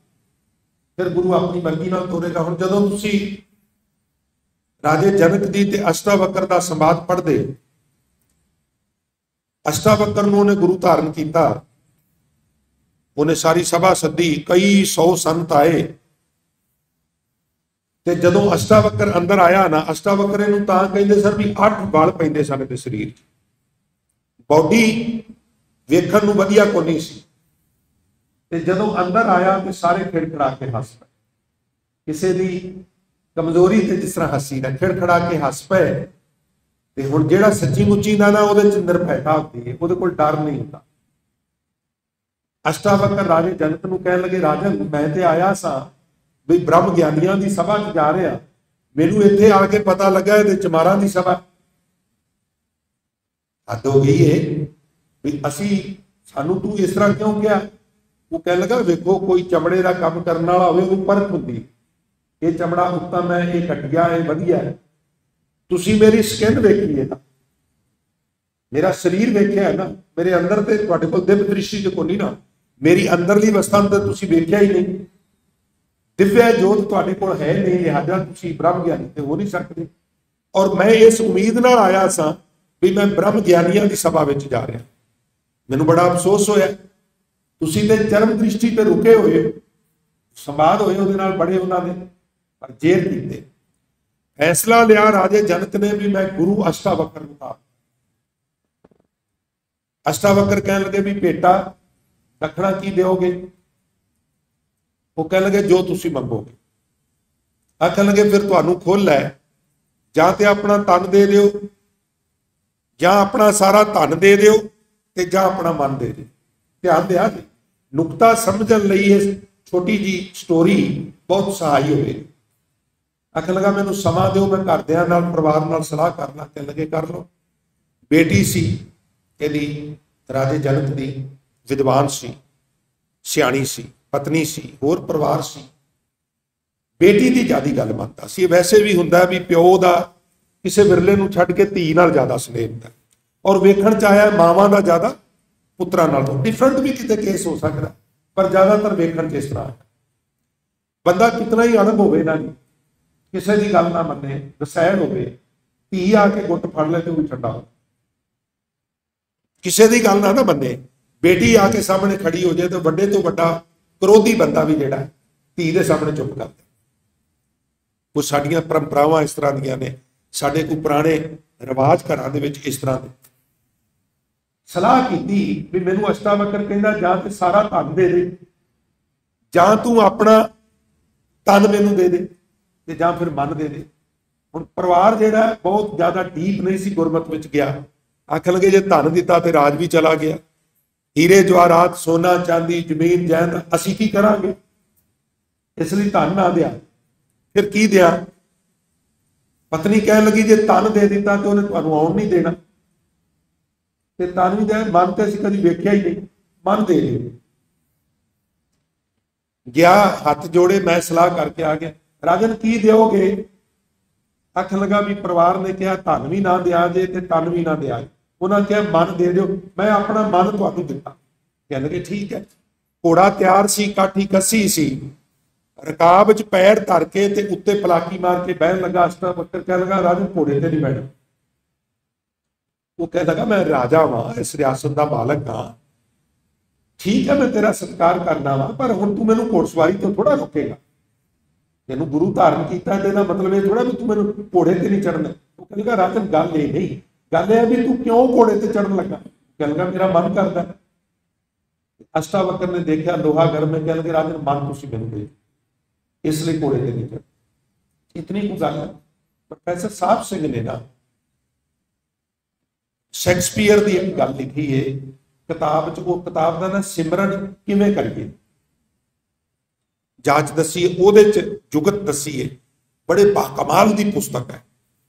ਫਿਰ ਗੁਰੂ ਆਪਣੀ ਮਰਜ਼ੀ ਨਾਲ ਤੋਰੇਗਾ। ਹੁਣ ਜਦੋਂ ਤੁਸੀਂ ਰਾਜੇ ਜਨਕ ਦੀ ਤੇ ਅਸ਼ਟਾਵਕਰ ਦਾ ਸੰਵਾਦ ਪੜ੍ਹਦੇ, ਅਸ਼ਟਾਵਕਰ ਨੂੰ ਉਹਨੇ ਗੁਰੂ ਧਾਰਨ ਕੀਤਾ, ਉਹਨੇ ਸਾਰੀ ਸਭਾ ਸੱਦੀ, ਕਈ 100 ਸੰਤ ਆਏ ਤੇ ਜਦੋਂ ਅਸ਼ਟਾਵਕਰ ਅੰਦਰ ਆਇਆ ਨਾ, ਅਸ਼ਟਾਵਕਰ ਨੂੰ ਤਾਂ ਕਹਿੰਦੇ ਸਰ ਵੀ 8 ਵਾਲ ਪੈਂਦੇ ਸਨ ਤੇ ਸਰੀਰ 'ਚ, ਬੋਡੀ ਵੇਖਣ ਨੂੰ ਵਧੀਆ ਕੋਈ ਨਹੀਂ ਸੀ। ਤੇ ਜਦੋਂ ਅੰਦਰ ਆਇਆ ਤੇ ਸਾਰੇ ਖਿੜਖੜਾ ਕੇ ਹੱਸ ਪਏ, ਕਿਸੇ ਦੀ ਕਮਜ਼ੋਰੀ ਤੇ ਜਿਸ ਤਰ੍ਹਾਂ ਹੱਸੀ ਦਾ ਖਿੜਖੜਾ ਕੇ ਹੱਸ ਪਏ। ਤੇ ਹੁਣ ਜਿਹੜਾ ਸੱਚੀ ਮੁੱਚੀ ਦਾ ਨਾ ਉਹਦੇ ਚ ਨਿਰਭੈਤਾ ਹੁੰਦੀ ਹੈ, ਉਹਦੇ ਕੋਲ ਡਰ ਨਹੀਂ ਹੁੰਦਾ। ਅਸ਼ਟਾਵਕਰ ਰਾਜੇ ਜਨਕ ਨੂੰ ਕਹਿਣ ਲੱਗੇ, ਰਾਜਨ ਮੈਂ ਤੇ ਆਇਆ ਸਾਂ ਵੀ ਬ੍ਰਹਮ ਗਿਆਨੀਆਂ ਦੀ ਸਭਾ 'ਚ ਜਾ ਰਿਹਾ, ਮੈਨੂੰ ਇੱਥੇ ਆ ਕੇ ਪਤਾ ਲੱਗਾ ਇਹਦੇ ਚਮਾਰਾਂ ਦੀ ਸਭਾ। ਹੱਦ ਹੋ ਗਈ ਏ ਵੀ ਅਸੀਂ, ਸਾਨੂੰ ਤੂੰ ਇਸ ਤਰ੍ਹਾਂ ਕਿਉਂ ਕਿਹਾ? ਉਹ ਕਹਿਣ ਲੱਗਾ, ਵੇਖੋ ਕੋਈ ਚਮੜੇ ਦਾ ਕੰਮ ਕਰਨ ਵਾਲਾ ਹੋਵੇ ਉਹ ਪਰਖ ਹੁੰਦੀ, ਇਹ ਚਮੜਾ ਉੱਤਮ ਹੈ, ਇਹ ਘਟੀਆ ਹੈ, ਵਧੀਆ ਹੈ। ਤੁਸੀਂ ਮੇਰੀ ਸਕਿਨ ਵੇਖੀ ਹੈ ਨਾ, ਮੇਰਾ ਸਰੀਰ ਵੇਖਿਆ ਹੈ ਨਾ, ਮੇਰੇ ਅੰਦਰ ਤੇ ਤੁਹਾਡੇ ਕੋਲ ਦਿਵ ਦ੍ਰਿਸ਼ਟੀ ਤੇ ਕੋਈ ਨਾ, ਮੇਰੀ ਅੰਦਰਲੀ ਅਵਸਥਾ ਨੂੰ ਤਾਂ ਤੁਸੀਂ ਵੇਖਿਆ ਹੀ ਨਹੀਂ, ਦਿਵਿਆ ਜੋਤ ਤੁਹਾਡੇ ਕੋਲ ਹੈ ਨਹੀਂ, ਲਿਹਾਜ਼ਾ ਤੁਸੀਂ ਬ੍ਰਹਮ ਗਿਆਨੀ ਤੇ ਹੋ ਨਹੀਂ ਸਕਦੇ। ਔਰ ਮੈਂ ਇਸ ਉਮੀਦ ਨਾਲ ਆਇਆ ਸਾਂ ਵੀ ਮੈਂ ਬ੍ਰਹਮ ਗਿਆਨੀਆਂ ਦੀ ਸਭਾ ਵਿੱਚ ਜਾ ਰਿਹਾ। ਮੈਨੂੰ ਬੜਾ ਅਫਸੋਸ ਹੋਇਆ, ਤੁਸੀਂ ਤੇ ਚਰਮ ਦ੍ਰਿਸ਼ਟੀ ਤੇ ਰੁਕੇ ਹੋਏ, ਸੰਵਾਦ ਹੋਏ ਉਹਦੇ ਨਾਲ ਬੜੇ ਉਹਨਾਂ ਦੇ, ਪਰ ਜੇਲ੍ਹ ਕੀਤੇ। ਫੈਸਲਾ ਲਿਆ ਰਾਜੇ ਜਨਕ ਨੇ ਵੀ ਮੈਂ ਗੁਰੂ ਅਸ਼ਟਾਵਕਰ ਨੂੰ ਕਹਾ। ਅਸ਼ਟਾਵਕਰ ਕਹਿਣ ਲੱਗੇ ਵੀ ਬੇਟਾ ਦੱਖਣਾ ਕੀ ਦਿਓਗੇ? ਉਹ ਕਹਿਣ ਲੱਗੇ ਜੋ ਤੁਸੀਂ ਮੰਗੋਗੇ। ਆਖਣ ਲੱਗੇ ਫਿਰ ਤੁਹਾਨੂੰ ਖੁੱਲ੍ਹ ਹੈ, ਜਾਂ ਤੇ ਆਪਣਾ ਤਨ ਦੇ ਦਿਓ, ਜਾਂ ਆਪਣਾ ਸਾਰਾ ਧਨ ਦੇ ਦਿਓ, ਤੇ ਜਾਂ ਆਪਣਾ ਮਨ ਦੇ ਦਿਓ। ਧਿਆਨ ਦਿਆ ਜੀ, ਨੁਕਤਾ ਸਮਝਣ ਲਈ ਇਹ ਛੋਟੀ ਜੀ ਸਟੋਰੀ ਬਹੁਤ ਸਹਾਈ ਹੋਵੇਗੀ। ਆਖਣ ਲੱਗਾ ਮੈਨੂੰ ਸਮਾਂ ਦਿਓ, ਮੈਂ ਘਰਦਿਆਂ ਨਾਲ ਪਰਿਵਾਰ ਨਾਲ ਸਲਾਹ ਕਰ ਲਾਂ। ਕਹਿਣ ਲੱਗੇ ਕਰ ਲਓ। ਬੇਟੀ ਸੀ ਇਹਦੀ, ਰਾਜੇ ਜਨਕ ਦੀ, ਵਿਦਵਾਨ ਸੀ, ਸਿਆਣੀ ਸੀ, ਪਤਨੀ ਸੀ, ਹੋਰ ਪਰਿਵਾਰ ਸੀ। ਬੇਟੀ ਦੀ ਜ਼ਿਆਦਾ ਗੱਲ ਮੰਨਦਾ ਸੀ। ਵੈਸੇ ਵੀ ਹੁੰਦਾ ਵੀ ਪਿਓ ਦਾ ਕਿਸੇ ਵਿਰਲੇ ਨੂੰ ਛੱਡ ਕੇ ਧੀ ਨਾਲ ਜ਼ਿਆਦਾ ਸਨੇਹ ਹੁੰਦਾ, ਔਰ ਵੇਖਣ ਚ ਆਇਆ ਮਾਵਾਂ ਦਾ ਜ਼ਿਆਦਾ ਪੁੱਤਰਾਂ ਨਾਲ। ਡਿਫਰੈਂਟ ਵੀ ਕਿਤੇ ਕੇਸ ਹੋ ਸਕਦਾ, ਪਰ ਜ਼ਿਆਦਾਤਰ ਵੇਖਣ ਚ ਇਸ ਤਰ੍ਹਾਂ। ਬੰਦਾ ਕਿਤਨਾ ਹੀ ਅਣਬ ਹੋਵੇ ਨਾ, ਕਿਸੇ ਦੀ ਗੱਲ ਨਾ ਮੰਨੇ, ਰਸਾਇਣ ਹੋਵੇ, ਧੀ ਆ ਕੇ ਗੁੱਟ ਫੜ ਲੈ ਤੇ ਉਹ ਛੱਡਾ ਹੋ, ਕਿਸੇ ਦੀ ਗੱਲ ਨਾ ਮੰਨੇ, ਬੇਟੀ ਆ ਕੇ ਸਾਹਮਣੇ ਖੜੀ ਹੋ ਜਾਏ ਤੇ ਵੱਡੇ ਤੋਂ ਵੱਡਾ ਕਰੋਧੀ ਬੰਦਾ ਵੀ ਜਿਹੜਾ ਧੀ ਦੇ ਸਾਹਮਣੇ ਚੁੱਪ ਕਰ ਦੇ। ਕੁਝ ਸਾਡੀਆਂ ਪਰੰਪਰਾਵਾਂ ਇਸ ਤਰ੍ਹਾਂ ਦੀਆਂ ਨੇ, ਸਾਡੇ ਕੋਈ ਪੁਰਾਣੇ ਰਿਵਾਜ ਘਰਾਂ ਦੇ ਵਿੱਚ ਇਸ ਤਰ੍ਹਾਂ ਦੇ। ਸਲਾਹ ਕੀਤੀ ਵੀ ਮੈਨੂੰ ਅਸ਼ਟਾਵਕਰ ਕਹਿੰਦਾ ਜਾਂ ਤੇ ਸਾਰਾ ਧਨ ਦੇ ਦੇ, ਜਾਂ ਤੂੰ ਆਪਣਾ ਤਨ ਮੈਨੂੰ ਦੇ ਦੇ, ਤੇ ਜਾਂ ਫਿਰ ਮਨ ਦੇ ਦੇ। ਹੁਣ ਪਰਿਵਾਰ ਜਿਹੜਾ ਬਹੁਤ ਜ਼ਿਆਦਾ ਡੀਪ ਨਹੀਂ ਸੀ ਗੁਰਮਤ ਵਿੱਚ ਗਿਆ। ਆਖਣ ਲੱਗੇ ਜੇ ਧਨ ਦਿੱਤਾ ਤੇ ਰਾਜ ਵੀ ਚਲਾ ਗਿਆ, ਹੀਰੇ ਜਵਾਹਰਾਤ, ਸੋਨਾ ਚਾਂਦੀ, ਜ਼ਮੀਨ ਜਾਇਦਾਦ, ਅਸੀਂ ਕੀ ਕਰਾਂਗੇ? ਇਸ ਲਈ ਧਨ ਨਾ ਦਿਆ, ਫਿਰ ਕੀ ਦਿਆ? ਪਤਨੀ ਕਹਿਣ ਲੱਗੀ ਜੇ ਧਨ ਦੇ ਦਿੱਤਾ ਤੇ ਉਹਨੇ ਤੁਹਾਨੂੰ ਆਉਣ ਨਹੀਂ ਦੇਣਾ, ਤੇ ਧਨ ਵੀ ਦੇ, ਮਨ ਤੇ ਅਸੀਂ ਕਦੀ ਵੇਖਿਆ ਹੀ ਨਹੀਂ, ਮਨ ਦੇ ਦਿਓ। ਗਿਆ, ਹੱਥ ਜੋੜੇ, ਮੈਂ ਸਲਾਹ ਕਰਕੇ ਆ ਗਿਆ। ਰਾਜਨ ਕੀ ਦਿਓਗੇ? ਆਖਣ ਲੱਗਾ ਵੀ ਪਰਿਵਾਰ ਨੇ ਕਿਹਾ ਧਨ ਵੀ ਨਾ ਦਿਆ ਜੇ ਤੇ ਤਨ ਵੀ ਨਾ ਦਿਆ ਜੇ। ਉਹਨਾਂ ਕਿਹਾ ਮਨ ਦੇ ਦਿਓ, ਮੈਂ ਆਪਣਾ ਮਨ ਤੁਹਾਨੂੰ ਦਿੱਤਾ। ਕਹਿੰਦੇ ਕਿ ਠੀਕ ਹੈ। ਘੋੜਾ ਤਿਆਰ ਸੀ, ਕਾਠੀ ਕੱਸੀ ਸੀ, ਰਕਾਬ 'ਚ ਪੈਰ ਧਰ ਕੇ ਤੇ ਉੱਤੇ ਪਲਾਕੀ ਮਾਰ ਕੇ ਬਹਿਣ ਲੱਗਾ। ਅਸ਼ਟਾਵਕਰ ਕਹਿਣ ਲੱਗਾ ਰਾਜਨ ਘੋੜੇ ਤੇ ਨਹੀਂ ਬੈਠਣਾ। ਉਹ ਕਹਿ ਲੱਗਾ ਮੈਂ ਰਾਜਾ ਵਾਂ, ਇਸ ਰਿਆਸਤ ਦਾ ਮਾਲਕ ਹਾਂ, ਠੀਕ ਹੈ ਮੈਂ ਤੇਰਾ ਸਤਿਕਾਰ ਕਰਨਾ ਵਾ, ਪਰ ਹੁਣ ਤੂੰ ਮੈਨੂੰ ਘੋੜਸਵਾਰੀ ਤੋਂ ਥੋੜਾ ਰੋਕੇਗਾ। ਤੈਨੂੰ ਗੁਰੂ ਧਾਰਨ ਕੀਤਾ ਤੇ ਇਹਦਾ ਮਤਲਬ ਇਹ ਥੋੜਾ ਵੀ ਤੂੰ ਮੈਨੂੰ ਘੋੜੇ ਤੇ ਨਹੀਂ ਚੜਨਾ। ਉਹ ਕਹਿੰਦਾ ਰਾਜਨ ਗੱਲ ਇਹ ਨਹੀਂ, गल है भी तू क्यों घोड़े ते चढ़न लगा? कह लगा मेरा मन करता। अष्टावक्र ने देखा लोहा गर्म है, कह लगे राजन मन तुसी मैनूं दे, इसलिए घोड़े ते नहीं चढ़। इतनी को गल है। प्रोफैसर साहब सिंह ने ना शैक्सपीयर की एक गल लिखी है किताब च, वो किताब का ना सिमरन किवें करिए जांच दसी है, ਉਹਦੇ ਚ जुगत दसी है। बड़े बाकमाल की पुस्तक है,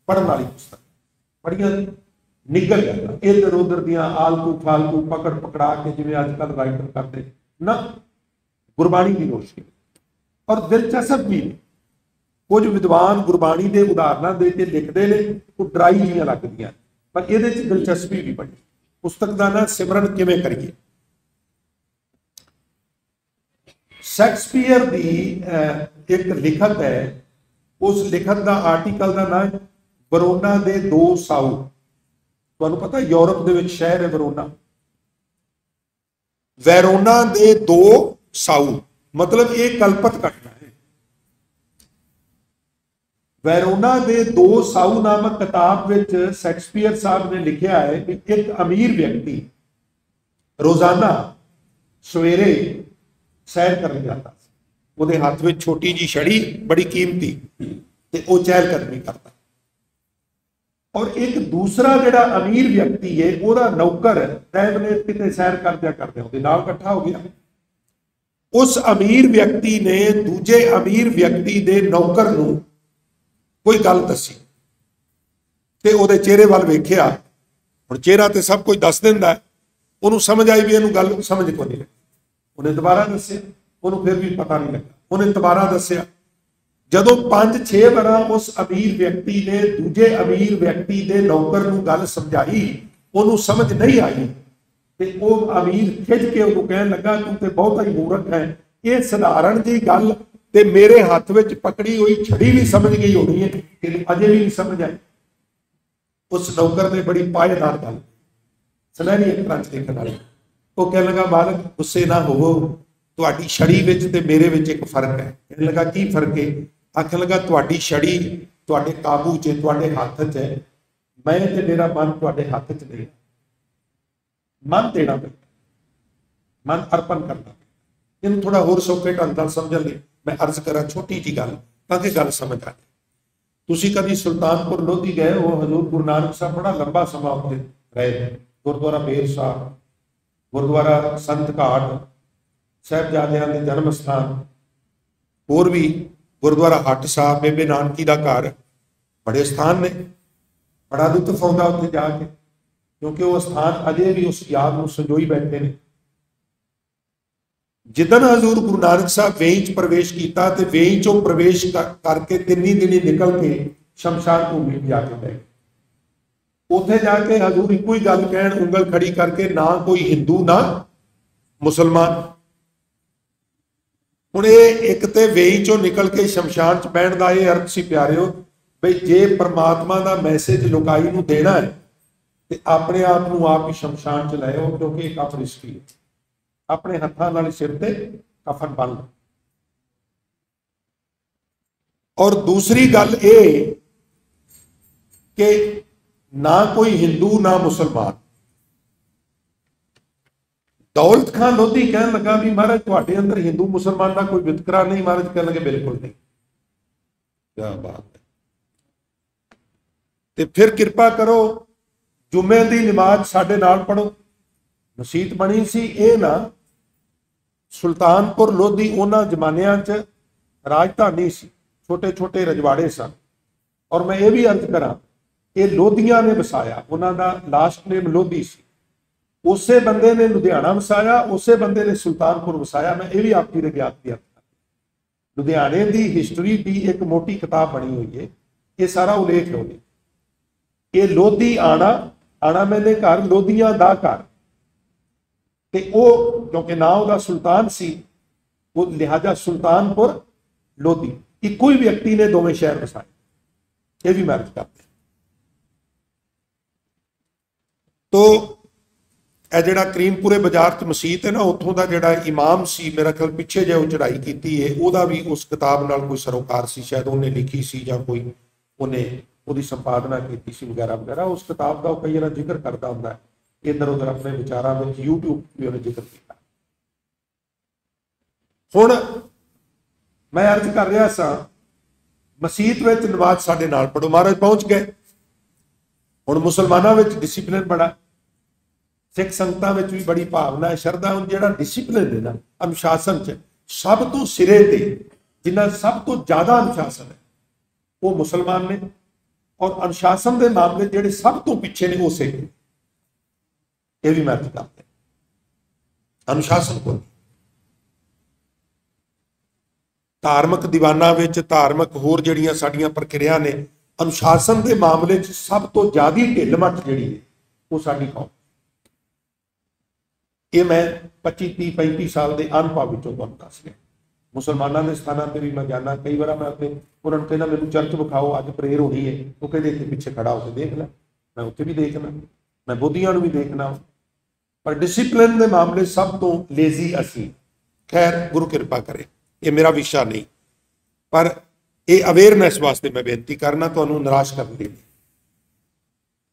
पढ़ने वाली पुस्तक, बड़िया निगल गल्लां इधर उधर दियां आलतू फालतू पकड़ पकड़ा के जिवें अजकल राइटर करते ना, गुरबाणी की रोशनी और दिलचस्प भी ने। कुछ विद्वान गुरबाणी के उदाहरण दे के लिखते हैं, वो डराई जिहियां लगदियां, पर ये दिलचस्पी भी बड़ी। पुस्तक का नाम सिमरन किवें करिए। शैक्सपीयर की एक लिखत है, उस लिखत का आर्टिकल का नाम वरोना दे दो साऊ। तुहानूं पता यूरोप दे विच शहर है वरोना, वेरोना दे दो साऊ, मतलब एक कल्पत घटना है। वेरोना दे दो साऊ नामक किताब विच शैक्सपीयर साहब ने लिखा है कि एक अमीर व्यक्ति रोजाना सवेरे सैर करने जाता, ਉਹਦੇ हथ में छोटी जी छड़ी बड़ी कीमती, ते वो चहलकदमी करता। और एक दूसरा जिहड़ा अमीर व्यक्ति है, ਉਹਦਾ नौकर टाइम ने किते सैर करदे ਉਹਦੇ ਨਾਲ इकट्ठा हो गया। उस अमीर व्यक्ति ने दूजे अमीर व्यक्ति दे नौकर नूं कोई गल दसी, ते ਉਹਦੇ चेहरे वाल वेखिया। हुण चेहरा ते सब कुछ दस दिंदा है, ਉਹਨੂੰ समझ आई भी ਇਹਨੂੰ गल समझ को नहीं लगी। उन्हें दोबारा दसिया, उन्होंने फिर भी पता नहीं लगा, उन्हें दोबारा दसिया। जदों 5-6 बार उस अमीर व्यक्ति ने दूजे अमीर व्यक्ति के नौकर नूं गल समझाई, उन्होंने समझ नहीं आई, ते वो अमीर खिज के उन्होंने कहन लगा तू तो बहुत ही मूर्ख है, ये साधारण जी गल ते मेरे हाथ में पकड़ी हुई छड़ी भी समझ गई होनी है, कि अजे भी नहीं समझ आई। उस नौकर ने बड़ी पायेदार गल सुनहरी अखरां च लिखण वाली, वो कह लगा मालक गुस्से ना होवो, तुहाडी छड़ी विच ते मेरे विच एक फर्क है। कहने लगा की फर्क है? आखन लगा तुहाडी छड़ी तुहाडे काबू च, तुहाडे हाथ च है, मैं ते मेरा मन तुहाडे हाथ च नहीं। मन देना पैंदा, मन अर्पण करना पैंदा। इन्हूं थोड़ा होर सौखे ढंग नाल समझण लई मैं अर्ज करा छोटी जी गल, ताकि गल समझ आ जाए। तुसीं कभी सुल्तानपुर लोधी गए हो? हजूर गुरु नानक साहब बड़ा लंबा समा उत्थे रहे। गुरुद्वारा बेर साहब, गुरुद्वारा संत घाट, साहिबजादियां दे जन्म स्थान, होर भी गुरुद्वारा हट साहब, बेबे नानकी दा घर, बड़े स्थान ने। बड़ा लुत्फ आउंदा उत्थे जाके, क्योंकि वो स्थान अजे भी उस याद नूं संजोई बैठे ने। जिदन हजूर गुरु नानक साहब वेई च प्रवेश किया, तो वेई चों प्रवेश करके तिन्नी दिनी निकल के शमशान भूमि जाके बैठ। उत्थे जाके हजूर एक ही गल कहण, उंगल खड़ी करके, ना कोई हिंदू ना मुसलमान। हुण एक तो वेई चों निकल के शमशान च बहण का यह अर्थ सी प्यारिओ, बई जे परमात्मा का मैसेज लुकाई नूं देना है तो अपने आप नूं आप ही शमशान च लाओ, क्योंकि एक काम रिस्की है। अपने हत्थां नाल सिर ते कफन बन लो। और दूसरी गल ये कि ना कोई हिंदू ना मुसलमान। दौलत खान लोधी कहन लगा भी महाराज तुहाडे अंदर हिंदू मुसलमान का कोई वितकरा नहीं? महाराज कहन लगे बिल्कुल नहीं। क्या बात है। ते फिर किरपा करो जुमे की नमाज साडे नाल पढ़ो। मसीत बनी सी ये ना सुल्तानपुर लोधी उन्हां जमानियां च राजधानी सी, छोटे छोटे रजवाड़े सन। और मैं ये भी अर्ज करा, ये लोधियां ने वसाया, उन्हां दा लास्ट नेम लोधी सी। उसे बंदे ने लुधियाना वसाया, उसे बंदे ने सुल्तानपुर वसाया। मैं ये भी आपकी रियायत की लुधियाने की हिस्टरी की एक मोटी किताब बनी हुई है, ये सारा उल्लेख है। ये लोधी आना, आना मैंने घर, लोधियां दा घर, ते वो क्योंकि ना उसका सुल्तान सी, वो लिहाजा सुल्तानपुर लोधी, इको ही व्यक्ति ने दोवें शहर वसाए। ये भी मैरिज करते। तो यह जो करीमपुरे बाजार च मसीत है ना, उतों का जोड़ा इमाम सी, मेरा ख्याल पिछे जो चढ़ाई की है, वह भी उस किताब नाल कोई सरोकार सी, शायद उन्हें लिखी सी या कोई उन्हें ਉਹਦੀ ਸੰਪਾਦਨਾ ਕੀਤੀ ਸੀ ਵਗੈਰਾ ਵਗੈਰਾ। ਉਸ ਕਿਤਾਬ ਦਾ ਉਹ ਕਈ ਵਾਰ ਜ਼ਿਕਰ ਕਰਦਾ ਹੁੰਦਾ, ਇੱਧਰ ਉੱਧਰ ਆਪਣੇ ਵਿਚਾਰਾਂ ਵਿੱਚ YouTube ਵੀ ਉਹਨੇ ਜ਼ਿਕਰ ਕੀਤਾ। ਹੁਣ ਮੈਂ ਅਰਜ਼ ਕਰ ਰਿਹਾ ਸਾਂ, ਮਸੀਤ ਵਿੱਚ ਨਮਾਜ਼ ਸਾਡੇ ਨਾਲ ਪੜੋ। ਮਹਾਰਾਜ ਪਹੁੰਚ ਗਏ। ਹੁਣ ਮੁਸਲਮਾਨਾਂ ਵਿੱਚ ਡਿਸਿਪਲਿਨ ਬੜਾ, ਸਿੱਖ ਸੰਗਤਾਂ ਵਿੱਚ ਵੀ ਬੜੀ ਭਾਵਨਾ ਹੈ, ਸ਼ਰਧਾ। ਹੁਣ ਜਿਹੜਾ ਡਿਸਿਪਲਿਨ ਹੈ ਨਾ ਅਨੁਸ਼ਾਸਨ 'ਚ, ਸਭ ਤੋਂ ਸਿਰੇ ਤੇ ਜਿਨ੍ਹਾਂ ਸਭ ਤੋਂ ਜ਼ਿਆਦਾ ਅਨੁਸ਼ਾਸਨ ਹੈ ਉਹ ਮੁਸਲਮਾਨ ਨੇ, ਔਰ ਅਨੁਸ਼ਾਸਨ ਦੇ ਮਾਮਲੇ ਜਿਹੜੇ ਸਭ ਤੋਂ ਪਿੱਛੇ ਨੇ ਉਹ ਸਿੱਖ। ਇਹ ਵੀ ਮੈਂ ਅਰਜ਼ ਕਰਦਾ, ਅਨੁਸ਼ਾਸਨ ਕੋਲ ਧਾਰਮਿਕ ਦੀਵਾਨਾਂ ਵਿੱਚ, ਧਾਰਮਿਕ ਹੋਰ ਜਿਹੜੀਆਂ ਸਾਡੀਆਂ ਪ੍ਰਕਿਰਿਆ ਨੇ, ਅਨੁਸ਼ਾਸਨ ਦੇ ਮਾਮਲੇ 'ਚ ਸਭ ਤੋਂ ਜ਼ਿਆਦਾ ਢਿੱਲ ਮੱਠ ਜਿਹੜੀ ਹੈ ਉਹ ਸਾਡੀ ਕੌਮ। ਇਹ ਮੈਂ 25, 30, 35 ਸਾਲ ਦੇ ਅਨੁਭਵ ਵਿੱਚੋਂ ਤੁਹਾਨੂੰ ਦੱਸ ਰਿਹਾ। ਮੁਸਲਮਾਨਾਂ ਦੇ ਸਥਾਨਾਂ ਤੇ ਵੀ ਮੈਂ ਜਾਣਾ, ਕਈ ਵਾਰ ਮੈਂ ਉੱਥੇ ਉਹਨਾਂ ਨੂੰ ਕਹਿੰਦਾ ਮੈਨੂੰ ਚਰਚ ਵਿਖਾਓ, ਅੱਜ ਪ੍ਰੇਅਰ ਹੋਣੀ ਹੈ। ਉਹ ਕਹਿੰਦੇ ਇੱਥੇ ਪਿੱਛੇ ਖੜਾ ਹੋ ਕੇ ਦੇਖ ਲੈ। ਮੈਂ ਉੱਥੇ ਵੀ ਦੇਖਣਾ, ਮੈਂ ਬੋਧੀਆਂ ਨੂੰ ਵੀ ਦੇਖਣਾ। ਪਰ ਡਿਸਿਪਲਿਨ ਦੇ ਮਾਮਲੇ ਸਭ ਤੋਂ ਲੇਜ਼ੀ ਅਸੀਂ। ਖੈਰ, ਗੁਰੂ ਕਿਰਪਾ ਕਰੇ, ਇਹ ਮੇਰਾ ਵਿਸ਼ਾ ਨਹੀਂ, ਪਰ ਇਹ ਅਵੇਅਰਨੈਸ ਵਾਸਤੇ ਮੈਂ ਬੇਨਤੀ ਕਰਨਾ, ਤੁਹਾਨੂੰ ਨਿਰਾਸ਼ ਕਰਨ ਲਈ।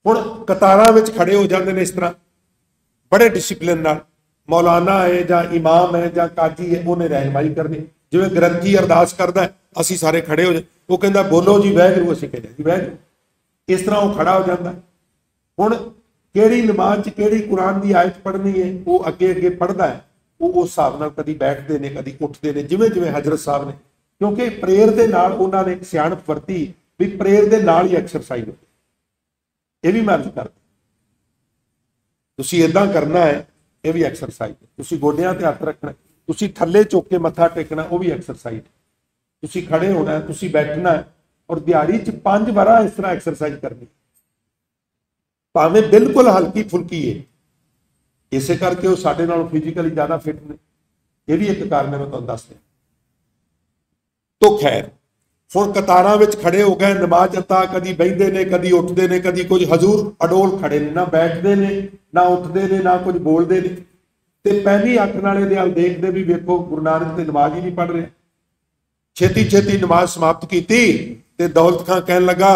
ਹੁਣ ਕਤਾਰਾਂ ਵਿੱਚ ਖੜੇ ਹੋ ਜਾਂਦੇ ਨੇ ਇਸ ਤਰ੍ਹਾਂ ਬੜੇ ਡਿਸਿਪਲਿਨ ਨਾਲ। ਮੌਲਾਨਾ ਹੈ ਜਾਂ ਇਮਾਮ ਹੈ ਜਾਂ ਕਾਜੀ ਹੈ, ਉਹਨੇ ਰਹਿਨਮਾਈ ਕਰਨੀ। ਜਿਵੇਂ ਗ੍ਰੰਥੀ ਅਰਦਾਸ ਕਰਦਾ, ਅਸੀਂ ਸਾਰੇ ਖੜੇ ਹੋ ਜਾਂਦੇ, ਉਹ ਕਹਿੰਦਾ ਬੋਲੋ ਜੀ ਵਾਹਿਗੁਰੂ, ਅਸੀਂ ਕਹਿੰਦੇ ਜੀ ਵਾਹਿਗੁਰੂ। ਇਸ ਤਰ੍ਹਾਂ ਉਹ ਖੜਾ ਹੋ ਜਾਂਦਾ। ਹੁਣ ਕਿਹੜੀ ਨਮਾਜ਼ 'ਚ ਕਿਹੜੀ ਕੁਰਾਨ ਦੀ ਆਇਤ ਪੜ੍ਹਨੀ ਹੈ, ਉਹ ਅੱਗੇ ਅੱਗੇ ਪੜ੍ਹਦਾ ਹੈ। ਉਹ ਉਸ ਹਿਸਾਬ ਨਾਲ ਕਦੀ ਬੈਠਦੇ ਨੇ, ਕਦੀ ਉੱਠਦੇ ਨੇ, ਜਿਵੇਂ ਜਿਵੇਂ ਹਜ਼ਰਤ ਸਾਹਿਬ ਨੇ। ਕਿਉਂਕਿ ਪ੍ਰੇਅਰ ਦੇ ਨਾਲ ਉਹਨਾਂ ਨੇ ਇੱਕ ਸਿਆਣਪ ਵਰਤੀ ਵੀ ਪ੍ਰੇਅਰ ਦੇ ਨਾਲ ਹੀ ਐਕਸਰਸਾਈਜ਼ ਹੋਵੇ। ਇਹ ਵੀ ਮੈਂ ਅਰਜ਼ ਕਰਦਾ, ਤੁਸੀਂ ਏਦਾਂ ਕਰਨਾ ਹੈ, ਇਹ ਵੀ ਐਕਸਰਸਾਈਜ਼ ਹੈ। ਤੁਸੀਂ ਗੋਡਿਆਂ ਤੇ ਹੱਥ ਰੱਖਣਾ, ਤੁਸੀਂ ਥੱਲੇ ਝੁਕ ਕੇ ਮੱਥਾ ਟੇਕਣਾ, ਉਹ ਵੀ ਐਕਸਰਸਾਈਜ਼ ਹੈ। ਤੁਸੀਂ ਖੜੇ ਹੋਣਾ, ਤੁਸੀਂ ਬੈਠਣਾ ਹੈ, ਔਰ ਦਿਹਾੜੀ 'ਚ 5 ਵਾਰ ਇਸ ਤਰ੍ਹਾਂ ਐਕਸਰਸਾਈਜ਼ ਕਰਨੀ, ਭਾਵੇਂ ਬਿਲਕੁਲ ਹਲਕੀ ਫੁਲਕੀ ਹੈ। ਇਸੇ ਕਰਕੇ ਉਹ ਸਾਡੇ ਨਾਲੋਂ ਫਿਜ਼ੀਕਲੀ ਜ਼ਿਆਦਾ ਫਿੱਟ ਨੇ। ਇਹ ਵੀ ਇੱਕ ਕਾਰਨ ਹੈ, ਮੈਂ ਤੁਹਾਨੂੰ ਦੱਸ ਰਿਹਾ। ਤੋ ਖੈਰ, ਹੁਣ ਕਤਾਰਾਂ ਵਿੱਚ ਖੜੇ ਹੋ ਗਏ, ਨਮਾਜ਼ ਅਤਾ, ਕਦੀ ਬਹਿੰਦੇ ਨੇ, ਕਦੀ ਉੱਠਦੇ ਨੇ, ਕਦੀ ਕੁਝ। ਹਜ਼ੂਰ ਅਡੋਲ ਖੜੇ ਨੇ, ਨਾ ਬੈਠਦੇ ਨੇ, ਨਾ ਉੱਠਦੇ ਨੇ, ਨਾ ਕੁਝ ਬੋਲਦੇ ਨੇ। ਤੇ ਪਹਿਲੀ ਅੱਖ ਨਾਲ ਇਹਦੇ ਵੱਲ ਦੇਖਦੇ ਵੀ ਵੇਖੋ ਗੁਰੂ ਨਾਨਕ ਤੇ ਨਮਾਜ਼ ਹੀ ਨਹੀਂ ਪੜ੍ਹ ਰਿਹਾ। ਛੇਤੀ ਛੇਤੀ ਨਮਾਜ਼ ਸਮਾਪਤ ਕੀਤੀ ਤੇ ਦੌਲਤ ਖਾਂ ਕਹਿਣ ਲੱਗਾ,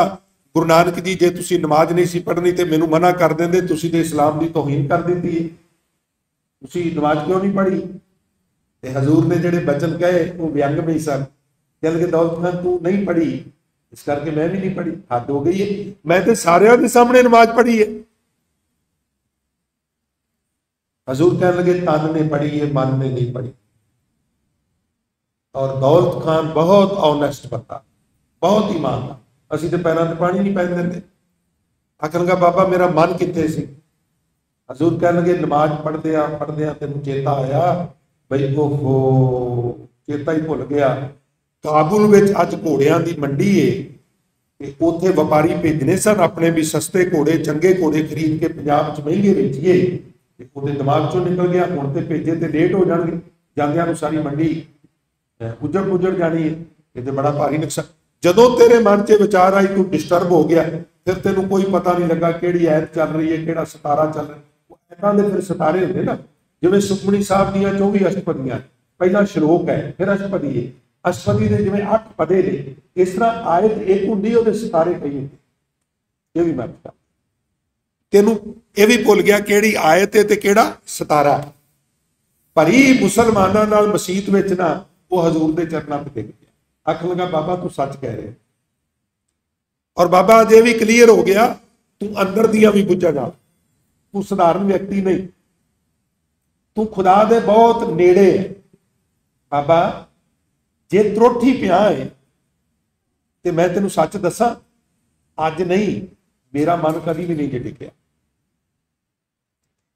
ਗੁਰੂ ਨਾਨਕ ਜੀ, ਜੇ ਤੁਸੀਂ ਨਮਾਜ਼ ਨਹੀਂ ਸੀ ਪੜ੍ਹਨੀ ਤੇ ਮੈਨੂੰ ਮਨਾ ਕਰ ਦਿੰਦੇ, ਤੁਸੀਂ ਤੇ ਇਸਲਾਮ ਦੀ ਤੋਹੀਨ ਕਰ ਦਿੱਤੀ ਹੈ, ਤੁਸੀਂ ਨਮਾਜ਼ ਕਿਉਂ ਨਹੀਂ ਪੜ੍ਹੀ? ਤੇ ਹਜ਼ੂਰ ਨੇ ਜਿਹੜੇ ਬਚਨ ਕਹੇ ਉਹ ਵਿਅੰਗਮਈ ਸਨ। ਕਹਿੰਦੇ ਦੌਲਤ ਖਾਨ ਤੂੰ ਨਹੀਂ ਪੜ੍ਹੀ, ਇਸ ਕਰਕੇ ਮੈਂ ਵੀ ਨਹੀਂ ਪੜ੍ਹੀ। ਹੱਦ ਹੋ ਗਈ ਹੈ, ਮੈਂ ਤੇ ਸਾਰਿਆਂ ਦੇ ਸਾਹਮਣੇ ਨਮਾਜ਼ ਪੜ੍ਹੀ ਹੈ। ਹਜ਼ੂਰ ਕਹਿਣ ਲੱਗੇ ਤਨ ਨੇ ਪੜ੍ਹੀ ਹੈ, ਮਨ ਨੇ ਨਹੀਂ ਪੜ੍ਹੀ। ਔਰ ਦੌਲਤ ਖਾਨ ਬਹੁਤ ਓਨੈਸਟ ਬੰਦਾ, ਬਹੁਤ ਈਮਾਨਦਾਰ। ਅਸੀਂ ਤੇ ਪੈਰਾਂ ਤੇ ਪਾਣੀ ਨਹੀਂ ਪੈਣ ਦਿੰਦੇ। ਆਖਣਗਾ ਬਾਬਾ ਮੇਰਾ ਮਨ ਕਿੱਥੇ ਸੀ? ਹਜ਼ੂਰ ਕਹਿਣ ਲੱਗੇ ਨਮਾਜ਼ ਪੜ੍ਹਦਿਆਂ ਤੈਨੂੰ ਚੇਤਾ ਆਇਆ ਬਈ ਓਹੋ, ਚੇਤਾ ਹੀ ਭੁੱਲ ਗਿਆ। ਕਾਬੁਲ ਵਿੱਚ ਅੱਜ ਘੋੜਿਆਂ ਦੀ ਮੰਡੀ ਏ ਤੇ ਉੱਥੇ ਵਪਾਰੀ ਭੇਜਣੇ ਸਨ ਆਪਣੇ ਵੀ ਸਸਤੇ ਘੋੜੇ, ਚੰਗੇ ਘੋੜੇ ਖਰੀਦ ਕੇ ਪੰਜਾਬ 'ਚ ਮਹਿੰਗੇ ਵੇਚੀਏ। ਤੇ ਉਹਦੇ ਦਿਮਾਗ 'ਚੋਂ ਨਿਕਲ ਗਿਆ, ਹੁਣ ਤੇ ਭੇਜੇ ਤੇ ਲੇਟ ਹੋ ਜਾਣਗੇ, ਜਾਂਦਿਆਂ ਨੂੰ ਸਾਰੀ ਮੰਡੀ ਉਜੜ ਜਾਣੀ ਹੈ। ਇਹ ਤੇ ਬੜਾ ਭਾਰੀ ਨੁਕਸਾਨ। ਜਦੋਂ ਤੇਰੇ ਮਨ 'ਚ ਵਿਚਾਰ ਆਈ, ਤੂੰ ਡਿਸਟਰਬ ਹੋ ਗਿਆ, ਫਿਰ ਤੈਨੂੰ ਕੋਈ ਪਤਾ ਨਹੀਂ ਲੱਗਾ ਕਿਹੜੀ ਐਤ ਚੱਲ ਰਹੀ ਹੈ, ਕਿਹੜਾ ਸਿਤਾਰਾ ਚੱਲ ਰਿਹਾ। ਐਤਾਂ ਦੇ ਫਿਰ ਸਿਤਾਰੇ ਹੁੰਦੇ ਨਾ, ਜਿਵੇਂ ਸੁਖਮਨੀ ਸਾਹਿਬ ਦੀਆਂ 24 ਅਸ਼ਟਪਦੀਆਂ, ਪਹਿਲਾ ਸ਼ਲੋਕ ਹੈ, ਫਿਰ ਅਸ਼ਟਪਦੀ ਹੈ। ਅਸ਼ਟਪਦੀ ਦੇ ਜਿਵੇਂ 8 ਪਦੇ ਨੇ, ਇਸ ਤਰ੍ਹਾਂ ਆਇਤ ਇੱਕ ਹੁੰਦੀ, ਉਹਦੇ ਸਿਤਾਰੇ ਕਈ ਹੁੰਦੇ। ਇਹ ਵੀ ਮੈਂ ਪਤਾ, ਤੈਨੂੰ ਇਹ ਵੀ ਭੁੱਲ ਗਿਆ ਕਿਹੜੀ ਆਇਤ ਹੈ ਤੇ ਕਿਹੜਾ ਸਿਤਾਰਾ। ਭਰੀ ਮੁਸਲਮਾਨਾਂ ਨਾਲ ਮਸੀਤ ਵਿੱਚ ਨਾ ਉਹ ਹਜ਼ੂਰ ਦੇ ਚਰਨਾਂ ਤੇ ਡਿੱਗ ਗਿਆ। ਆਖਣ ਲੱਗਾ ਬਾਬਾ ਤੂੰ ਸੱਚ ਕਹਿ ਰਿਹਾ। ਔਰ ਬਾਬਾ ਅਜੇ ਵੀ ਕਲੀਅਰ ਹੋ ਗਿਆ, ਤੂੰ ਅੰਦਰ ਦੀਆਂ ਵੀ ਬੁੱਝਾ ਜਾ, ਤੂੰ ਸਧਾਰਨ ਵਿਅਕਤੀ ਨਹੀਂ, ਤੂੰ ਖੁਦਾ ਦੇ ਬਹੁਤ ਨੇੜੇ ਹੈ। ਬਾਬਾ ਜੇ ਤਰੋਠੀ ਪਿਆ ਹੈ ਤੇ ਮੈਂ ਤੈਨੂੰ ਸੱਚ ਦੱਸਾਂ, ਅੱਜ ਨਹੀਂ, ਮੇਰਾ ਮਨ ਕਦੀ ਵੀ ਨਹੀਂ ਜੇ ਡਿੱਗਿਆ।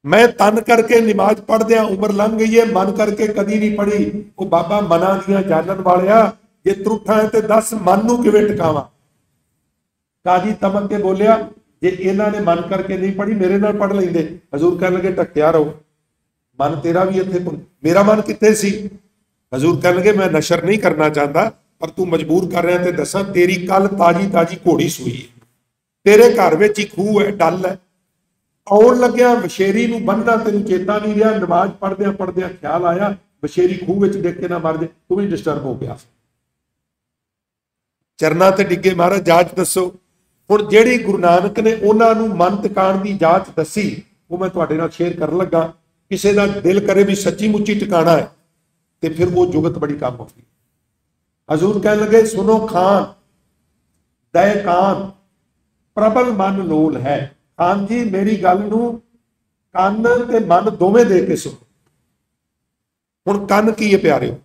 ਮੈਂ ਤਨ ਕਰਕੇ ਨਮਾਜ਼ ਪੜ੍ਹਦਿਆਂ ਉਮਰ ਲੰਘ ਗਈ ਹੈ, ਮਨ ਕਰਕੇ ਕਦੀ ਨਹੀਂ ਪੜ੍ਹੀ। ਉਹ ਬਾਬਾ ਮਨਾਂ ਦੀਆਂ ਜਾਣਨ ਵਾਲਿਆ, ਜੇ ਤਰੁੱਠਾ ਹੈ ਤੇ ਦੱਸ ਮਨ ਨੂੰ ਕਿਵੇਂ ਟਿਕਾਵਾਂ? ਕਾਜੀ ਤਮਕ ਕੇ ਬੋਲਿਆ, ਜੇ ਇਹਨਾਂ ਨੇ ਮਨ ਕਰਕੇ ਨਹੀਂ ਪੜ੍ਹੀ ਮੇਰੇ ਨਾਲ ਪੜ੍ਹ ਲੈਂਦੇ। ਹਜ਼ੂਰ ਕਹਿਣ ਲੱਗੇ ਢੱਕਿਆ ਰਹੋ, ਮਨ ਤੇਰਾ ਵੀ ਇੱਥੇ, ਮੇਰਾ ਮਨ ਕਿੱਥੇ ਸੀ? ਹਜ਼ੂਰ ਕਹਿਣ ਲੱਗੇ ਮੈਂ ਨਸ਼ਰ ਨਹੀਂ ਕਰਨਾ ਚਾਹੁੰਦਾ, ਪਰ ਤੂੰ ਮਜਬੂਰ ਕਰ ਰਿਹਾ। ਤੇ ਦੱਸਾਂ, ਤੇਰੀ ਕੱਲ ਤਾਜੀ ਘੋੜੀ ਸੂਈ ਹੈ, ਤੇਰੇ ਘਰ ਵਿੱਚ ਹੀ ਖੂਹ ਹੈ, ਡੱਲ ਹੈ। ਆਉਣ ਲੱਗਿਆ ਵਸ਼ੇਰੀ ਨੂੰ ਬੰਨ੍ਹਣਾ ਤੈਨੂੰ ਚੇਤਾ ਨਹੀਂ ਰਿਹਾ। ਨਮਾਜ਼ ਪੜ੍ਹਦਿਆਂ ਖਿਆਲ ਆਇਆ ਵਸ਼ੇਰੀ ਖੂਹ ਵਿੱਚ ਡਿੱਗ ਕੇ ਨਾ ਮਰ ਜੇ, ਤੂੰ ਵੀ ਡਿਸਟਰਬ ਹੋ ਗਿਆ। ਚਰਨਾਂ ਤੇ ਡਿੱਗੇ, ਮਹਾਰਾਜ ਜਾਚ ਦੱਸੋ। ਹੁਣ ਜਿਹੜੀ ਗੁਰੂ ਨਾਨਕ ਨੇ ਉਹਨਾਂ ਨੂੰ ਮਨ ਟਿਕਾਣ ਦੀ ਜਾਂਚ ਦੱਸੀ ਉਹ ਮੈਂ ਤੁਹਾਡੇ ਨਾਲ ਸ਼ੇਅਰ ਕਰਨ ਲੱਗਾ। ਕਿਸੇ ਦਾ ਦਿਲ ਕਰੇ ਵੀ ਸੱਚੀ ਮੁੱਚੀ ਟਿਕਾਣਾ ਹੈ ਤੇ ਫਿਰ ਉਹ ਜੁਗਤ ਬੜੀ ਕੰਮ ਹੁੰਦੀ। ਹਜ਼ੂਰ ਕਹਿਣ ਲੱਗੇ ਸੁਨੋ ਖਾਨ ਦੈ ਕਾਨ ਪ੍ਰਬਲ ਮਨ ਲੋਲ ਹੈ। ਖਾਨ ਜੀ ਮੇਰੀ ਗੱਲ ਨੂੰ ਕੰਨ ਤੇ ਮਨ ਦੋਵੇਂ ਦੇ ਕੇ ਸੁਣੋ। ਹੁਣ ਕੰਨ ਕੀ ਹੈ ਪਿਆਰਿਓ,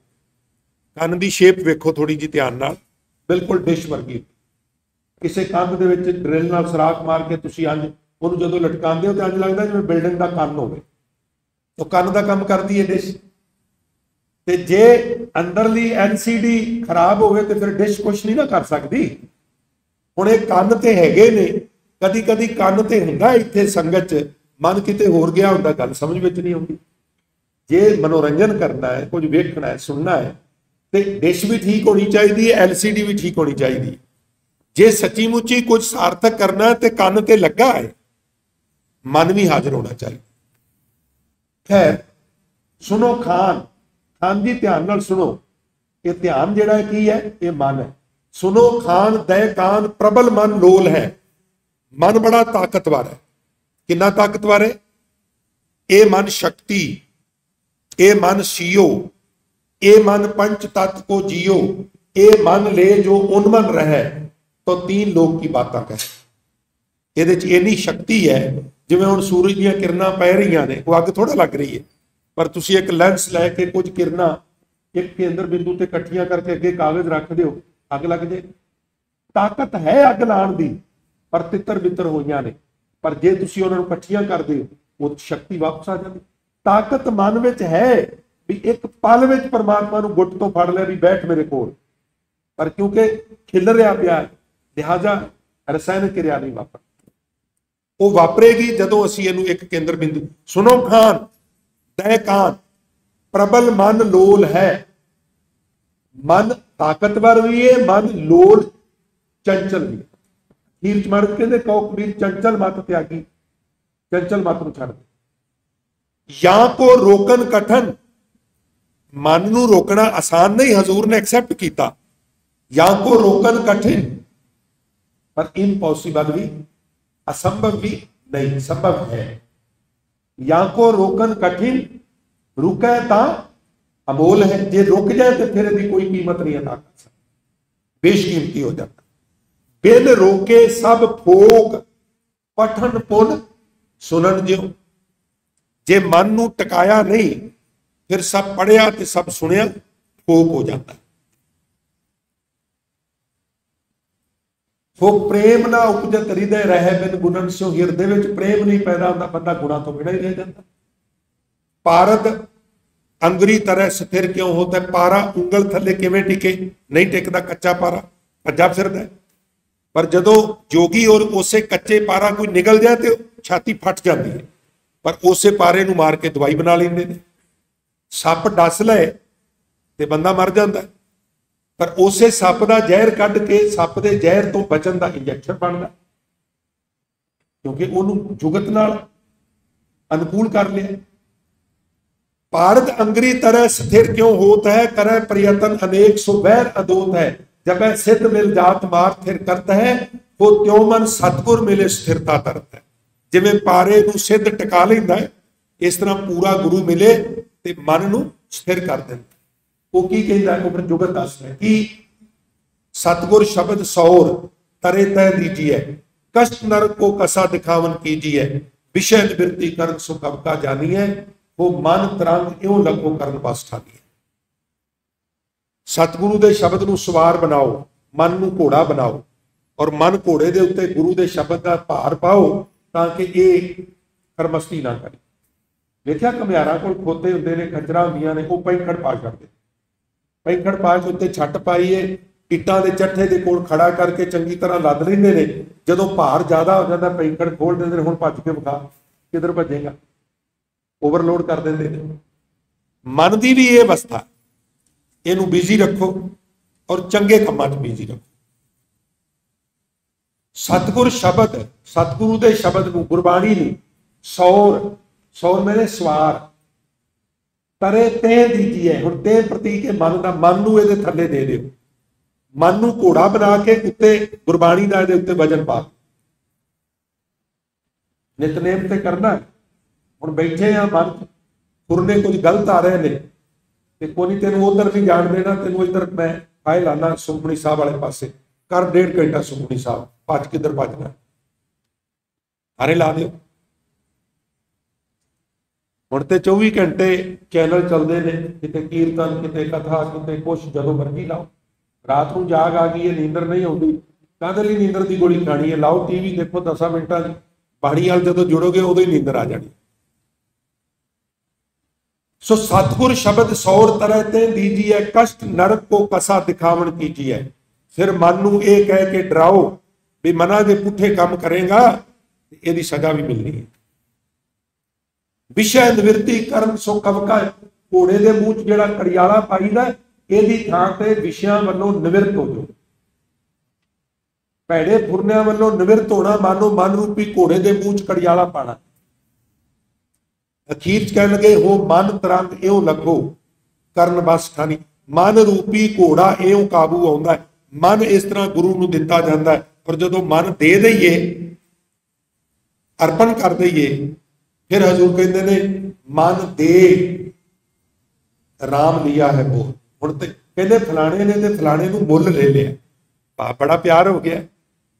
ਕੰਨ ਦੀ ਸ਼ੇਪ ਵੇਖੋ ਥੋੜੀ ਜਿਹੀ ਧਿਆਨ ਨਾਲ, ਬਿਲਕੁਲ ਡਿਸ਼ ਵਰਗੀ। ਕਿਸੇ ਕੰਨ ਦੇ ਵਿੱਚ ਡਰਿਲ ਨਾਲ ਸਰਾਖ ਮਾਰ ਕੇ ਤੁਸੀਂ ਅੰਜ ਉਹਨੂੰ ਜਦੋਂ ਲਟਕਾਉਂਦੇ ਹੋ ਤਾਂ ਅੰਜ ਲੱਗਦਾ ਜਿਵੇਂ ਬਿਲਡਿੰਗ ਦਾ ਕੰਨ ਹੋਵੇ। ਉਹ ਕੰਨ ਦਾ ਕੰਮ ਕਰਦੀ ਹੈ ਡਿਸ਼। ਤੇ ਜੇ ਅੰਦਰਲੀ LCD ਖਰਾਬ ਹੋਵੇ ਤੇ ਫਿਰ ਡਿਸ਼ ਕੁਛ ਨਹੀਂ ਨਾ ਕਰ ਸਕਦੀ। ਹੁਣ ਇਹ ਕੰਨ ਤੇ ਹੈਗੇ ਨੇ, ਕਦੀ ਕਦੀ ਕੰਨ ਤੇ ਹੁੰਦਾ ਇੱਥੇ ਸੰਗਤ ਚ, ਮਨ ਕਿਤੇ ਹੋਰ ਗਿਆ ਹੁੰਦਾ, ਗੱਲ ਸਮਝ ਵਿੱਚ ਨਹੀਂ ਆਉਂਦੀ। ਜੇ ਮਨੋਰੰਜਨ ਕਰਨਾ ਹੈ, ਕੁਝ ਵੇਖਣਾ ਹੈ, ਸੁਣਨਾ ਹੈ ਤੇ ਡਿਸ਼ ਵੀ ਠੀਕ ਹੋਣੀ ਚਾਹੀਦੀ ਹੈ, LCD ਵੀ ਠੀਕ ਹੋਣੀ ਚਾਹੀਦੀ ਹੈ। ਜੇ ਸੱਚੀ ਮੁੱਚੀ ਕੁਝ ਸਾਰਥਕ ਕਰਨਾ ਤੇ ਕੰਨ ਤੇ ਲੱਗਾ ਹੈ, ਮਨ ਵੀ ਹਾਜ਼ਰ ਹੋਣਾ ਚਾਹੀਦਾ। ਖੈਰ ਸੁਣੋ ਖਾਨ, ਖਾਨ ਦੀ ਧਿਆਨ ਨਾਲ ਸੁਣੋ। ਇਹ ਧਿਆਨ ਜਿਹੜਾ ਕੀ ਹੈ, ਇਹ ਮਨ ਹੈ। ਸੁਣੋ ਖਾਨ ਦੈ ਕਾਨ ਪ੍ਰਬਲ ਮਨ ਲੋਲ ਹੈ। ਮਨ ਬੜਾ ਤਾਕਤਵਰ ਹੈ। ਕਿੰਨਾ ਤਾਕਤਵਰ ਹੈ? ਇਹ ਮਨ ਸ਼ਕਤੀ, ਇਹ ਮਨ ਸੀਓ, ਇਹ ਮਨ पंच तत्व को जियो, ਇਹ ਮਨ ले जो उन्मन रहे तो तीन लोग की बातें कहे। ਇਹਦੇ ਚ ਇੰਨੀ ਸ਼ਕਤੀ ਹੈ, ਜਿਵੇਂ ਹੁਣ ਸੂਰਜ ਦੀਆਂ ਕਿਰਨਾਂ ਪੈ ਰਹੀਆਂ ਨੇ, ਉਹ ਅੱਗ ਥੋੜਾ ਲੱਗ ਰਹੀ ਹੈ, ਪਰ ਤੁਸੀਂ ਇੱਕ ਲੈਂਸ ਲੈ ਕੇ ਕੁਝ ਕਿਰਨਾਂ ਇੱਕ ਕੇਂਦਰ ਬਿੰਦੂ ਤੇ ਇਕੱਠੀਆਂ ਕਰਕੇ ਅੱਗੇ ਕਾਗਜ਼ ਰੱਖ ਦਿਓ, ਅੱਗ ਲੱਗ ਜੇ। ਤਾਕਤ ਹੈ ਅੱਗ ਲਾਉਣ ਦੀ, ਪਰ ਤਿੱਤਰ ਬਿੱਤਰ ਹੋਈਆਂ ਨੇ। ਪਰ ਜੇ ਤੁਸੀਂ ਉਹਨਾਂ ਨੂੰ ਇਕੱਠੀਆਂ ਕਰਦੇ ਹੋ, ਉਹ ਸ਼ਕਤੀ ਵਾਪਸ ਆ ਜਾਂਦੀ। ਤਾਕਤ ਮਨ ਵਿੱਚ ਹੈ ਵੀ ਇੱਕ ਪਲ ਵਿੱਚ ਪਰਮਾਤਮਾ ਨੂੰ ਗੁੱਟ ਤੋਂ ਫੜ ਲਿਆ ਵੀ ਬੈਠ ਮੇਰੇ ਕੋਲ, ਪਰ ਕਿਉਂਕਿ ਖਿਲ ਰਿਹਾ ਪਿਆ ਲਿਹਾਜ਼ਾ ਰਸਾਇਣਕ ਕਿਰਿਆ ਨਹੀਂ ਵਾਪਰ। ਉਹ ਵਾਪਰੇਗੀ ਜਦੋਂ ਅਸੀਂ ਇਹਨੂੰ ਇੱਕ ਕੇਂਦਰ ਬਿੰਦੂ। ਸੁਣੋ ਖਾਨ ਦੈ ਕਾਨ ਪ੍ਰਬਲ ਮਨ ਲੋਲ ਹੈ। ਮਨ ਤਾਕਤਵਰ ਵੀ ਹੈ, ਮਨ ਲੋਲ ਚੰਚਲ ਵੀ। ਹੀਰ ਚ ਮਰਦ ਕਹਿੰਦੇ ਕਉ ਕਬੀਰ ਚੰਚਲ ਮਤ ਤਿਆਗੀ, ਚੰਚਲ ਮਤ ਨੂੰ ਛੱਡ ਦੇ। ਜਾਂ ਕੋ ਰੋਕਣ ਕਠਨ, ਮਨ ਨੂੰ ਰੋਕਣਾ ਆਸਾਨ ਨਹੀਂ, ਹਜ਼ੂਰ ਨੇ ਐਕਸੈਪਟ ਕੀਤਾ। ਜਾਂ ਕੋ ਰੋਕਣ ਕਠਿਨ, ਪਰ इम्पॉसिबल भी, असंभव भी नहीं, संभव है। या को रोकन कठिन, रुके ता अमोल है। जे रुक जाए तो फिर इसकी कोई कीमत नहीं अदा कर सकता, बेशकीमती हो जाता। बिन रोके सब फोक, पठन पुन सुनन ज्यो। जे मन नू टकाया नहीं, फिर सब पढ़िया ते सब सुनिया फोक हो जाता। वो प्रेम ना उपजत हृदय रहे बिन गुणन सो। हिरदे विच प्रेम नहीं पैदा होता, बंदा गुणा तो बिना ही रह जाता। पारद अंगरी तरह स्थिर क्यों होता है? पारा उंगल थले किवें टिके? नहीं टिकता, कच्चा पारा भज्जा फिरदा है। पर जदों जोगी और उसे कच्चे पारा कोई निकल जाए तो छाती फट जाती है, पर उसे पारे नूं मार के दवाई बना लेंदे ने। सप डस ले ते बंदा मर जाता है, पर उसे सप का जहर कढ़ के सप के जहर तो बचन का इंजैक्शन बनता, क्योंकि उन्होंने जुगत नाल अनुकूल कर लिया। पारद अंगरी तरह स्थिर क्यों होता है? करे प्रयत्न अनेक सो वैर अदोत है। जब वह सिद्ध मिल जात मार थिर करता है, वो त्यों मन सतगुर मिले स्थिरता तरता है। जिवें पारे नूं सिद्ध टिका लैंदा है, इस तरह पूरा गुरु मिले ते मन नूं स्थिर कर दिंदा। वो की कहता है? वो फिर जुगत दस है कि सतगुर शब्द सौर तरे तय दीजिए, कष्ट नरक को कसा दिखावन कीजिए। विषय निवृत्ति करन सुख अब का जानिए, वो मन तरंग इਉਂ लगो करन बस ठानिए। सतगुरु दे शब्द नूं सवार बनाओ, मन नूं घोड़ा बनाओ, और मन घोड़े दे उत्ते गुरु दे शब्द का भार पाओ, ताकि ये खरमस्ती ना करे। देखिया घमियारा कोल खोते हुंदे ने, खंजरा हुंदियां ने, वो पैंखड़ पा छड्डदे। पैंखड़ पा के उत्ते छट पाईए, इट्टां दे चट्ठे दे कोल खड़ा करके चंगी तरह लद लैंदे ने। जदों भार ज्यादा हो जाता, पैंखड़ खोल दिंदे ने, हुण भज के विखा, किधर भजेगा, ओवरलोड कर दिंदे ने। मन की भी ये अवस्था, इनू बिजी रखो और चंगे कामां च बिजी रखो। सतगुर शब्द, सतगुरु दे शब्द नूं, गुरबाणी नूं सौर, सौर मेरे सवार तरे ते दीजिए। हुण ते प्रतीक है मन दा, मन नूं इहदे थल्ले दे दिओ। मन नूं घोड़ा बना के उत्ते गुरबाणी दा इहदे उत्ते वजन पा, ਨਿਤਨੇਮ ਤੇ ਕਰਨਾ। ਹੁਣ ਬੈਠੇ ਆ ਮਨ ਫੁਰਨੇ ਕੁਝ ਗਲਤ ਆ ਰਹੇ ਨੇ ਤੇ ਕੋਈ ਤੈਨੂੰ ਉਧਰ ਨਹੀਂ ਜਾਣ ਦੇਣਾ, ਤੈਨੂੰ ਇੱਧਰ ਮੈਂ ਆਏ ਲਾਣਾ ਸੁਖਮਨੀ ਸਾਹਿਬ ਵਾਲੇ ਪਾਸੇ ਕਰ, 1.5 ਘੰਟਾ ਸੁਖਮਨੀ ਸਾਹਿਬ, ਭੱਜ ਕਿੱਧਰ ਭੱਜਣਾ, ਅਰੇ ਲਾ ਦਿਓ। ਹੁਣ ਤੇ 24 ਘੰਟੇ ਚੈਨਲ ਚੱਲਦੇ ਨੇ, ਕਿਤੇ ਕੀਰਤਨ, ਕਿਤੇ ਕਥਾ, ਕਿਤੇ ਕੁਛ, ਜਦੋਂ ਮਰਜ਼ੀ ਲਾਓ। ਰਾਤ ਨੂੰ ਜਾਗ ਆ ਗਈ ਹੈ, ਨੀਂਦਰ ਨਹੀਂ ਆਉਂਦੀ, ਕਾਹਦੇ ਲਈ ਨੀਂਦਰ ਦੀ ਗੋਲੀ ਖਾਣੀ ਹੈ? ਲਾਓ ਟੀਵੀ, ਦੇਖੋ 10 ਮਿੰਟਾਂ ਚ ਬਾਣੀ ਵਾਲ ਜਦੋਂ ਜੁੜੋਗੇ ਉਦੋਂ ਹੀ ਨੀਂਦਰ ਆ ਜਾਣੀ। सो सतगुर शब्द सौर तरह ते दीजिए, कष्ट नरक को कसा दिखावन कीजिए। फिर मन नू ये कह के डराओ भी मना जे पुठे काम करेगा ਇਹਦੀ सजा भी मिलनी है। विषय निवृत्ति करन सो कवका, घोड़े के मूँह च जिहड़ा कड़ियाला पाईदा ਇਹਦੀ ਥਾਂ ਤੇ विषयां ਵੱਲੋं निवृत्त हो जाओ। ਭੈੜੇ ਫੁਰਨਿਆਂ ਵੱਲੋਂ ਨਿਵਰਤ ਹੋਣਾ, मानो मन रूपी घोड़े के मूँह च कड़ियाला पाना। अखीर कह लगे हो मन तरंग एओ लगो करन बस ठानी। मन रूपी घोड़ा एओ काबू आउंदा है, मन इस तरह गुरु नूं दिता जांदा है। पर जदों मन दे दईए, अर्पण कर दईए, फिर हजूर कहंदे ने मन दे राम लिया है बोल। हुण ते कहंदे फलाणे ने ते फलाणे नूं मुੱਲ ले लिया, बड़ा प्यार हो गया,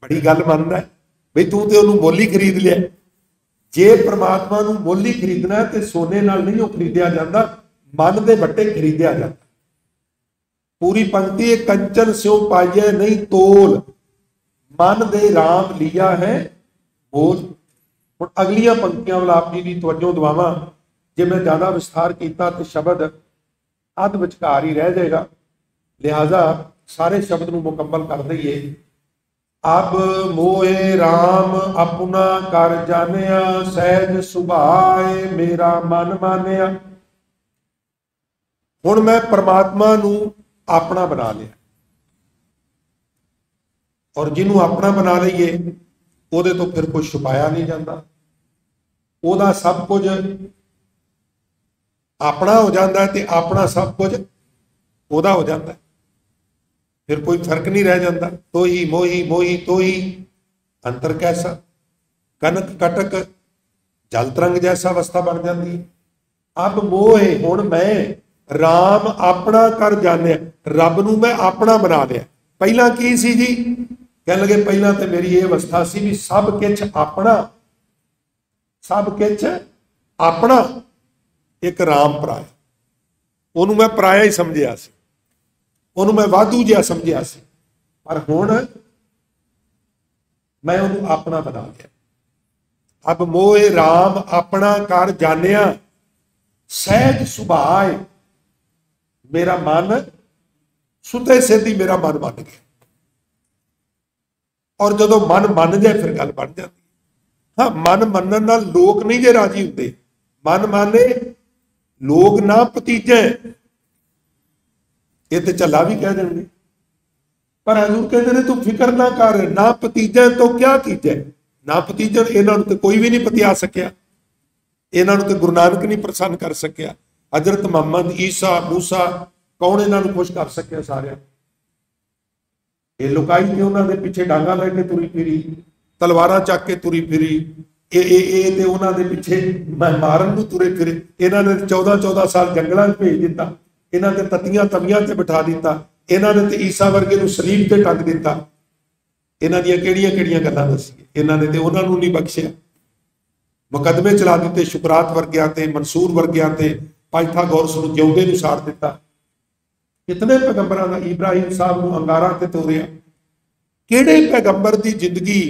बड़ी गल मनदा है बई तूं ते ओनूं मुੱਲ ही खरीद लिया। जे परमात्मा नूं मुੱਲ ही खरीदना है तो सोने नाल नहीं वो खरीदिया जाता, मन दे बट्टे खरीदिया जाता। पूरी पंक्ति कंचन स्यों पाइए नहीं तोल, मन दे राम लिया है बोल। हुण अगलियां पंक्तियां वाल आप जी की तवज्जो दवावां, जे मैं ज्यादा विस्तार किया तो शब्द अध विचकार ही रह जाएगा, लिहाजा सारे शब्द नूं मुकम्मल कर दईए। अब मोहे राम अपना कर जानिया, सहज सुभाए मेरा मन मानिया। हुण मैं परमात्मा नूं अपना बना लिया, और जिन्हों अपना बना लईए उहदे तो फिर कुछ छुपाया नहीं जाता, उहदा सब कुछ अपना हो जाता है, ते अपना सब कुछ उहदा हो जाता है, फिर कोई फर्क नहीं रह जाता। तो ही मोही मोही तो ही अंतर कैसा, कनक कटक जल तरंग जैसा अवस्था बन जाती है। अब मोहे हुण मैं राम अपना कर जाने, रब नूं मैं अपना बना लिया। पहला की सी जी, कह लगे पहला तो मेरी ये अवस्था सी भी सब किछ अपना, सब किछ अपना, एक राम पराया, उन्होंने मैं पराया ही समझिया सी, उन्होंने मैं वाधू जिहा समझिया सी, पर हुण मैं उन्होंने अपना बना लिया। अब मोहे राम अपना कर जानिया, सहज सुभाए मेरा मन, सुते सिद्धी मेरा मन बन गया। और जदों मन मन जाए फिर गल बन जाती। हाँ, मन मनन नाल लोग नहीं जे राजी होंदे, मन माने लोग ना भतीजे, ये तो झला भी कह देंगे। पर हजूर कहते हैं तू फिक्र ना कर, ना भतीजे तो क्या कीजे, ना भतीजे इन्हों तो कोई भी नहीं पतिया सकिया, इन्हों तो गुरु नानक नहीं प्रसन्न कर सकिया, हजरत मुहम्मद, ईसा, मूसा, कौन इन्हों खुश कर सकिया? सारे ये लुकाई के उन्होंने पिछे डांगा लैके तुरी फिरी, तलवारां चक के तुरी फिरी, ये उन्होंने पिछे मारन नूं तुरे फिरे। इन्होंने 14-14 साल जंगलों में भेज दिता, इन्होंने तत्तियां तवियां ते बिठा दिता, इन्होंने तो ईसा वर्गे नूं सलीब ते टंग दिता। इन्हां दियां किहड़ियां-किहड़ियां गल्लां दस्सीए, इन्होंने तो उन्होंने नहीं बख्शिया, मुकदमे चला दिते शुकरात वर्गियां ते, मंसूर वर्गियां ते, पाइथागोरस नूं जिउंदे नूं साड़ दिता। कितने पैगंबरां दा, इब्राहिम साहब नूं अंगारां ते तोरिया। किहड़े पैगंबर दी जिंदगी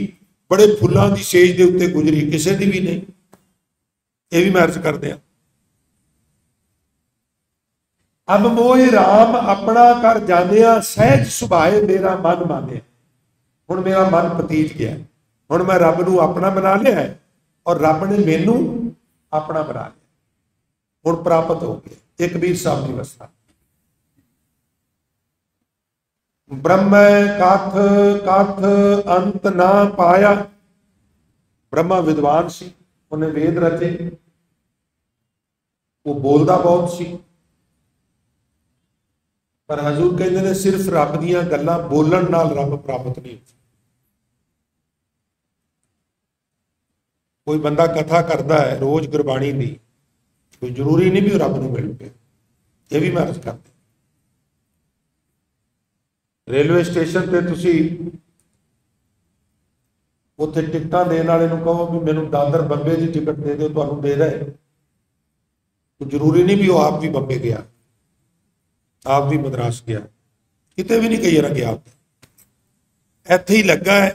बड़े फुल्लां दी सेज दे उत्ते गुजरी? किसी दी भी नहीं। ये भी मैं अर्ज करदे हां। अब मोह राम अपना कर जानिया, सहज सुभाए मेरा मन मानिया। हुण मेरा मन पतीत गया, हुण मैं रब नूं अपना बना लिया है और रब ने मैनू अपना बना लिया, हुण प्राप्त हो गया। एक कबीर साहब की अवस्था, ब्रह्म कथ कथ अंत ना पाया। ब्रह्मा विद्वान सी, उन्हें वेद रचे, वो बोलता बहुत सी, पर हजूर कहते हैं सिर्फ रब दीयां गल्लां बोलण नाल रब प्राप्त नहीं। कोई बंदा कथा करता है रोज गुरबाणी की, कोई जरूरी नहीं भी वो रब नूं मिल पे। ये भी मैं अर्ज करता, रेलवे स्टेशन पर तुसी उत्थे टिकटां देण वाले नूं कहो भी मैनूं दादर बंबे की टिकट दे दो, तुहानूं दे दे। तो जरूरी नहीं भी वो आप भी बंबे गया, आप भी मद्रास गया, किते भी नहीं कई बार गया, इत्थे ही लगा है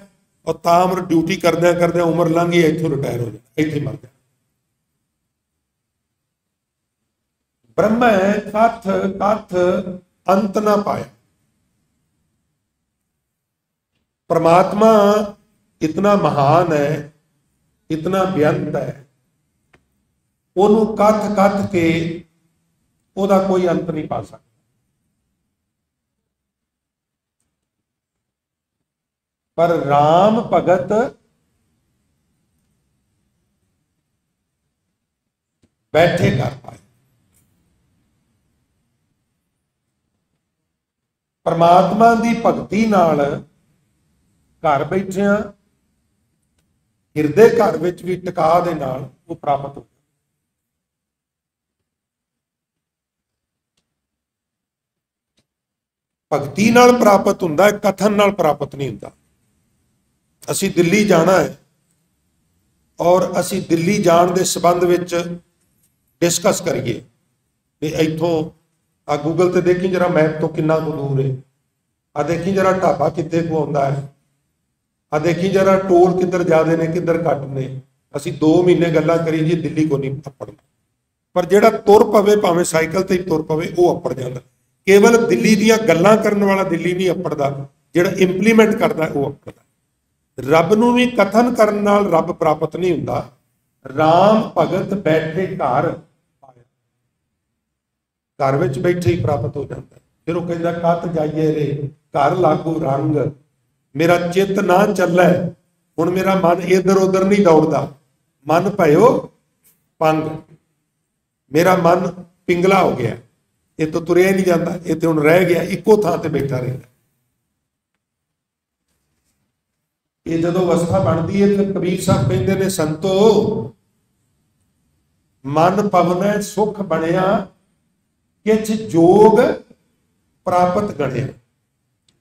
और ताम ड्यूटी करद्या करद्या उम्र लंघ गई, इत्थों रिटायर हो जाए, इत्थे मर गया। ब्रह्म है कथ कथ अंत ना पाया। परमात्मा इतना महान है, इतना बेअंत है, ਉਹਨੂੰ कथ कथ के ਉਹਦਾ कोई अंत नहीं पा सकता। पर राम भगत बैठे कर पाए। परमात्मा की भगती नाल घर बैठिया हिरदे घर विच भी टिका दे नाल वो प्राप्त हो। भगती नाल प्राप्त हुंदा है, कथन नाल प्राप्त नहीं हुंदा। असी दिल्ली जाना है और असी दिल्ली जाण दे संबंध विच डिस्कस करिए भी इत्थों आ गूगल ते देखी जरा मैप तो कितना को दूर है, आ देखी जरा ढाबा कितने को आउंदा है, आ देखी जरा टोल किधर ज्यादा ने किधर घट ने। असी 2 महीने गल्लां करी जी दिल्ली को नहीं अपड़ना, पर जिहड़ा तुर पवे भावें साइकिल ते तुर पवे वो अपड़ जांदा। केवल दिल्ली दीयां गल्लां करन वाला दिल्ली नहीं अपड़दा, जिहड़ा इंप्लीमेंट करदा वो अपड़दा। रब नूं भी कथन करन नाल रब प्राप्त नहीं हुंदा। राम भगत बैठे घर पाया, घर विच बैठे ही प्राप्त हो जाता। फिर वो कहता कत जाइए रे घर लागू रंग, मेरा चित्त ना चलै हुण, मेरा मन इधर उधर नहीं दौड़दा, मन भयो पंग, मेरा मन पिंगला हो गया, ये तो तुरिया नहीं जाता, ये तो हुण रह गया इक्को थां ते बैठा रहिंदा। ये जदों अवस्था बनती है तो कबीर साहब कहते ने संतो मन पवनै सुख बनिया, किछ जोग प्राप्त गणिया।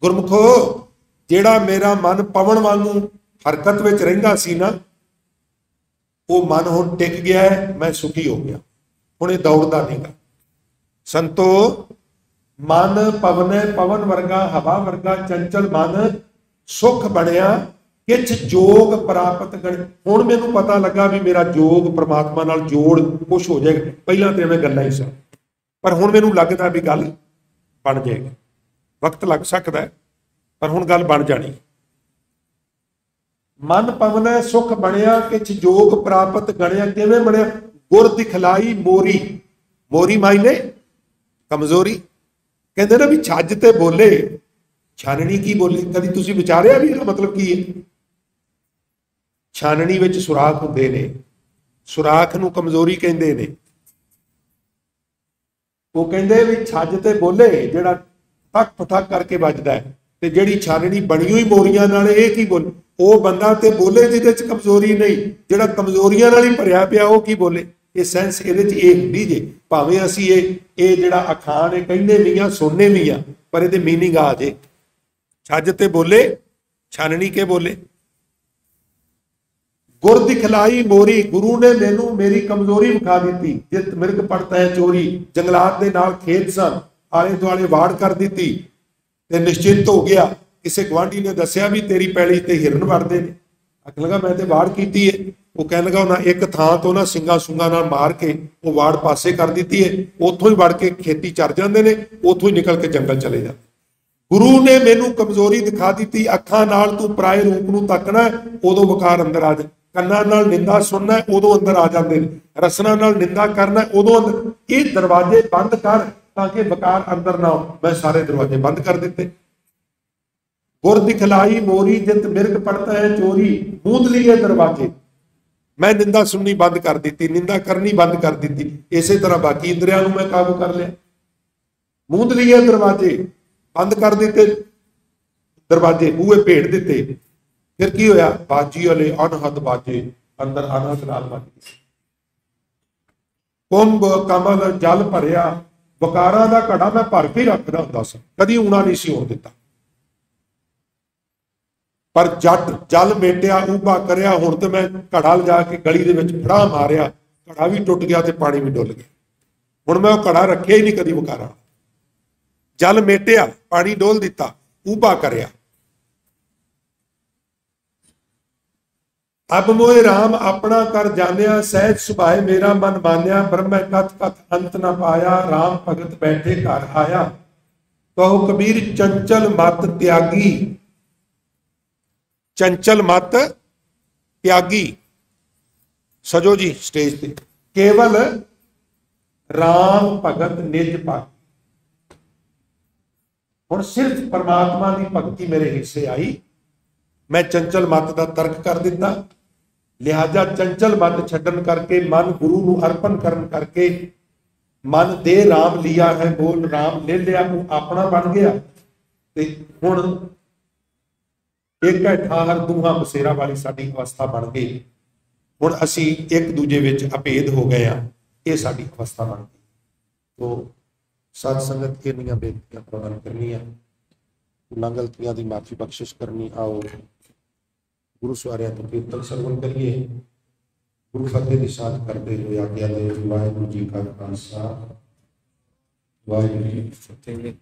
गुरमुखो जेड़ा मेरा मन पवन वांगू हरकत विच रहिंदा सी ना, वो मन हुण टिक गया है, मैं सुखी हो गया, हुण ये दौड़दा नहींगा। संतो मन पवनै पवन वर्गा हवा वर्गा चंचल मन सुख बनिया, किछ जोग प्राप्त गण। हुण मैनूं पता लगा भी मेरा जोग परमात्मा नाल जोड़ कुछ हो जाएगा। पहलां तो इवें गल्लां ही सन, पर हुण मैनूं लगदा भी गल बन जाएगी। वक्त लग सकदा है पर हुण गल बन जानी। मन पवनै सुख बनिया, किछ जोग प्राप्त गणिया। किवें बनिया? गुर दिखलाई मोरी, मोरी मायने कमजोरी। कहते ना भी छज ते बोले छाननी की बोले। कभी तुसीं विचारिया भी इसका मतलब की है? छाननी विच सुराख हुंदे ने, सुराख नूं कमजोरी कहंदे ने। वो कहंदे भी छज ते बोले जिहड़ा ठक पठक करके वजदा है, ते जिहड़ी छाननी बनी हुई मोरियां नाल इह की बोले। वो बंदा ते बोले जिहदे च कमजोरी नहीं, जिहड़ा कमजोरियां नाल ही भरिया पिया वो की बोले। ये सेंस इहदे च इह हुंदी जे, भावें असीं ये जिहड़ा अखान है कहंदे भी आ सुनने भी आ, पर इहदे मीनिंग आ जे। छज ते बोले छाननी के बोले। गुर दिखलाई मोरी, गुरु ने मैनू मेरी कमजोरी विखा दी। जित मिर्ग पड़ता है चोरी, जंगलात दे नाल खेत सन, आले दुआले वाड़ कर दी ते निश्चिंत हो गया। किसी गुआढ़ी ने दसिया भी तेरी पैली ते हिरन वड़दे ने। आखन लगा मैं ते वाड़ कीती है। वो कह लगा उन्हें एक थां तो ना सिंगा सुंगा नाल मार के वो वाड़ पासे कर दी है, उथों ही वड़ के खेती चर जाते हैं, उथों ही निकल के जंगल चले जाते। गुरु ने मैनू कमजोरी दिखा दी। अखां नाल तू पराए रूप नूं तकना, उदों वकार अंदर आ जाए। कन्नां नाल निंदा सुनना, उदों अंदर आ जाते हैं। रसना नाल निंदा करना, उदों अंदर। ये दरवाजे बंद कर ताकि वकार अंदर ना हो। मैं सारे दरवाजे बंद कर दिते। गुर दिखलाई मोरी, जित मिर्ग पड़ता है चोरी, मूंद लिए दरवाजे। मैं निंदा सुननी बंद कर दी, निंदा करनी बंद कर दी। इसे तरह बाकी इंद्रियां नूं मैं काबू कर लिया। मूंद लिए दरवाजे, बंद कर दिते दरवाजे, बूहे भेड़ दिते। फिर की होया? बाजी वाले अनहद बाजे, अंदर आनंद नाल बन गई। कुंभ कमल जल भरिया, वकारां दा घड़ा मैं भर के रखदा हुंदा सी, कदी ऊना नहीं सी होण दिता। पर जट जल मेटिया उभा करिया, हुण ते मैं घड़ा लिजा के गली दे विच फड़ा मारिया, घड़ा भी टुट गया ते पानी भी डुल गया। हुण मैं घड़ा रखिया ही नहीं कदी वकारा। जल मेटिया, पानी डोल दिता, उभा करिया। अब मोए राम अपना कर जानिया, सहज सुभाए मेरा मन मानिया। ब्रह्म कथ कथ अंत न पाया, राम भगत बैठे घर आया। कहो कबीर चंचल मत त्यागी, चंचल मत त्यागी। सजो जी स्टेज पे। केवल राम भगत निज पागी। हुण सिर्फ परमात्मा की भगती मेरे हिस्से आई, मैं चंचल मत का तर्क कर दिता। लिहाजा चंचल मत छड्डन करके, मन गुरु नूं अर्पण करन करके, मन दे राम लिया है बोल राम ले लिया, वो अपना बन गया। ते हुण एक है ठाहर दूहां बसेरा वाली साडी अवस्था बन गई। हुण असी एक दूजे विच अभेद हो गए हैं, ये साडी अवस्था बन गई। तो सत संगत इन्नियां बेनतियां प्रवान करनियां, भुलां गलतियां दी माफी बख्शिश करनी। आओ गुरु सवारिया तो कीर्तन सरवण करिए। गुरु फतेह की साथ करते हुए आज्ञा दे। वाहिगुरू जी का खालसा, वाहिगुरू जी की फतेह।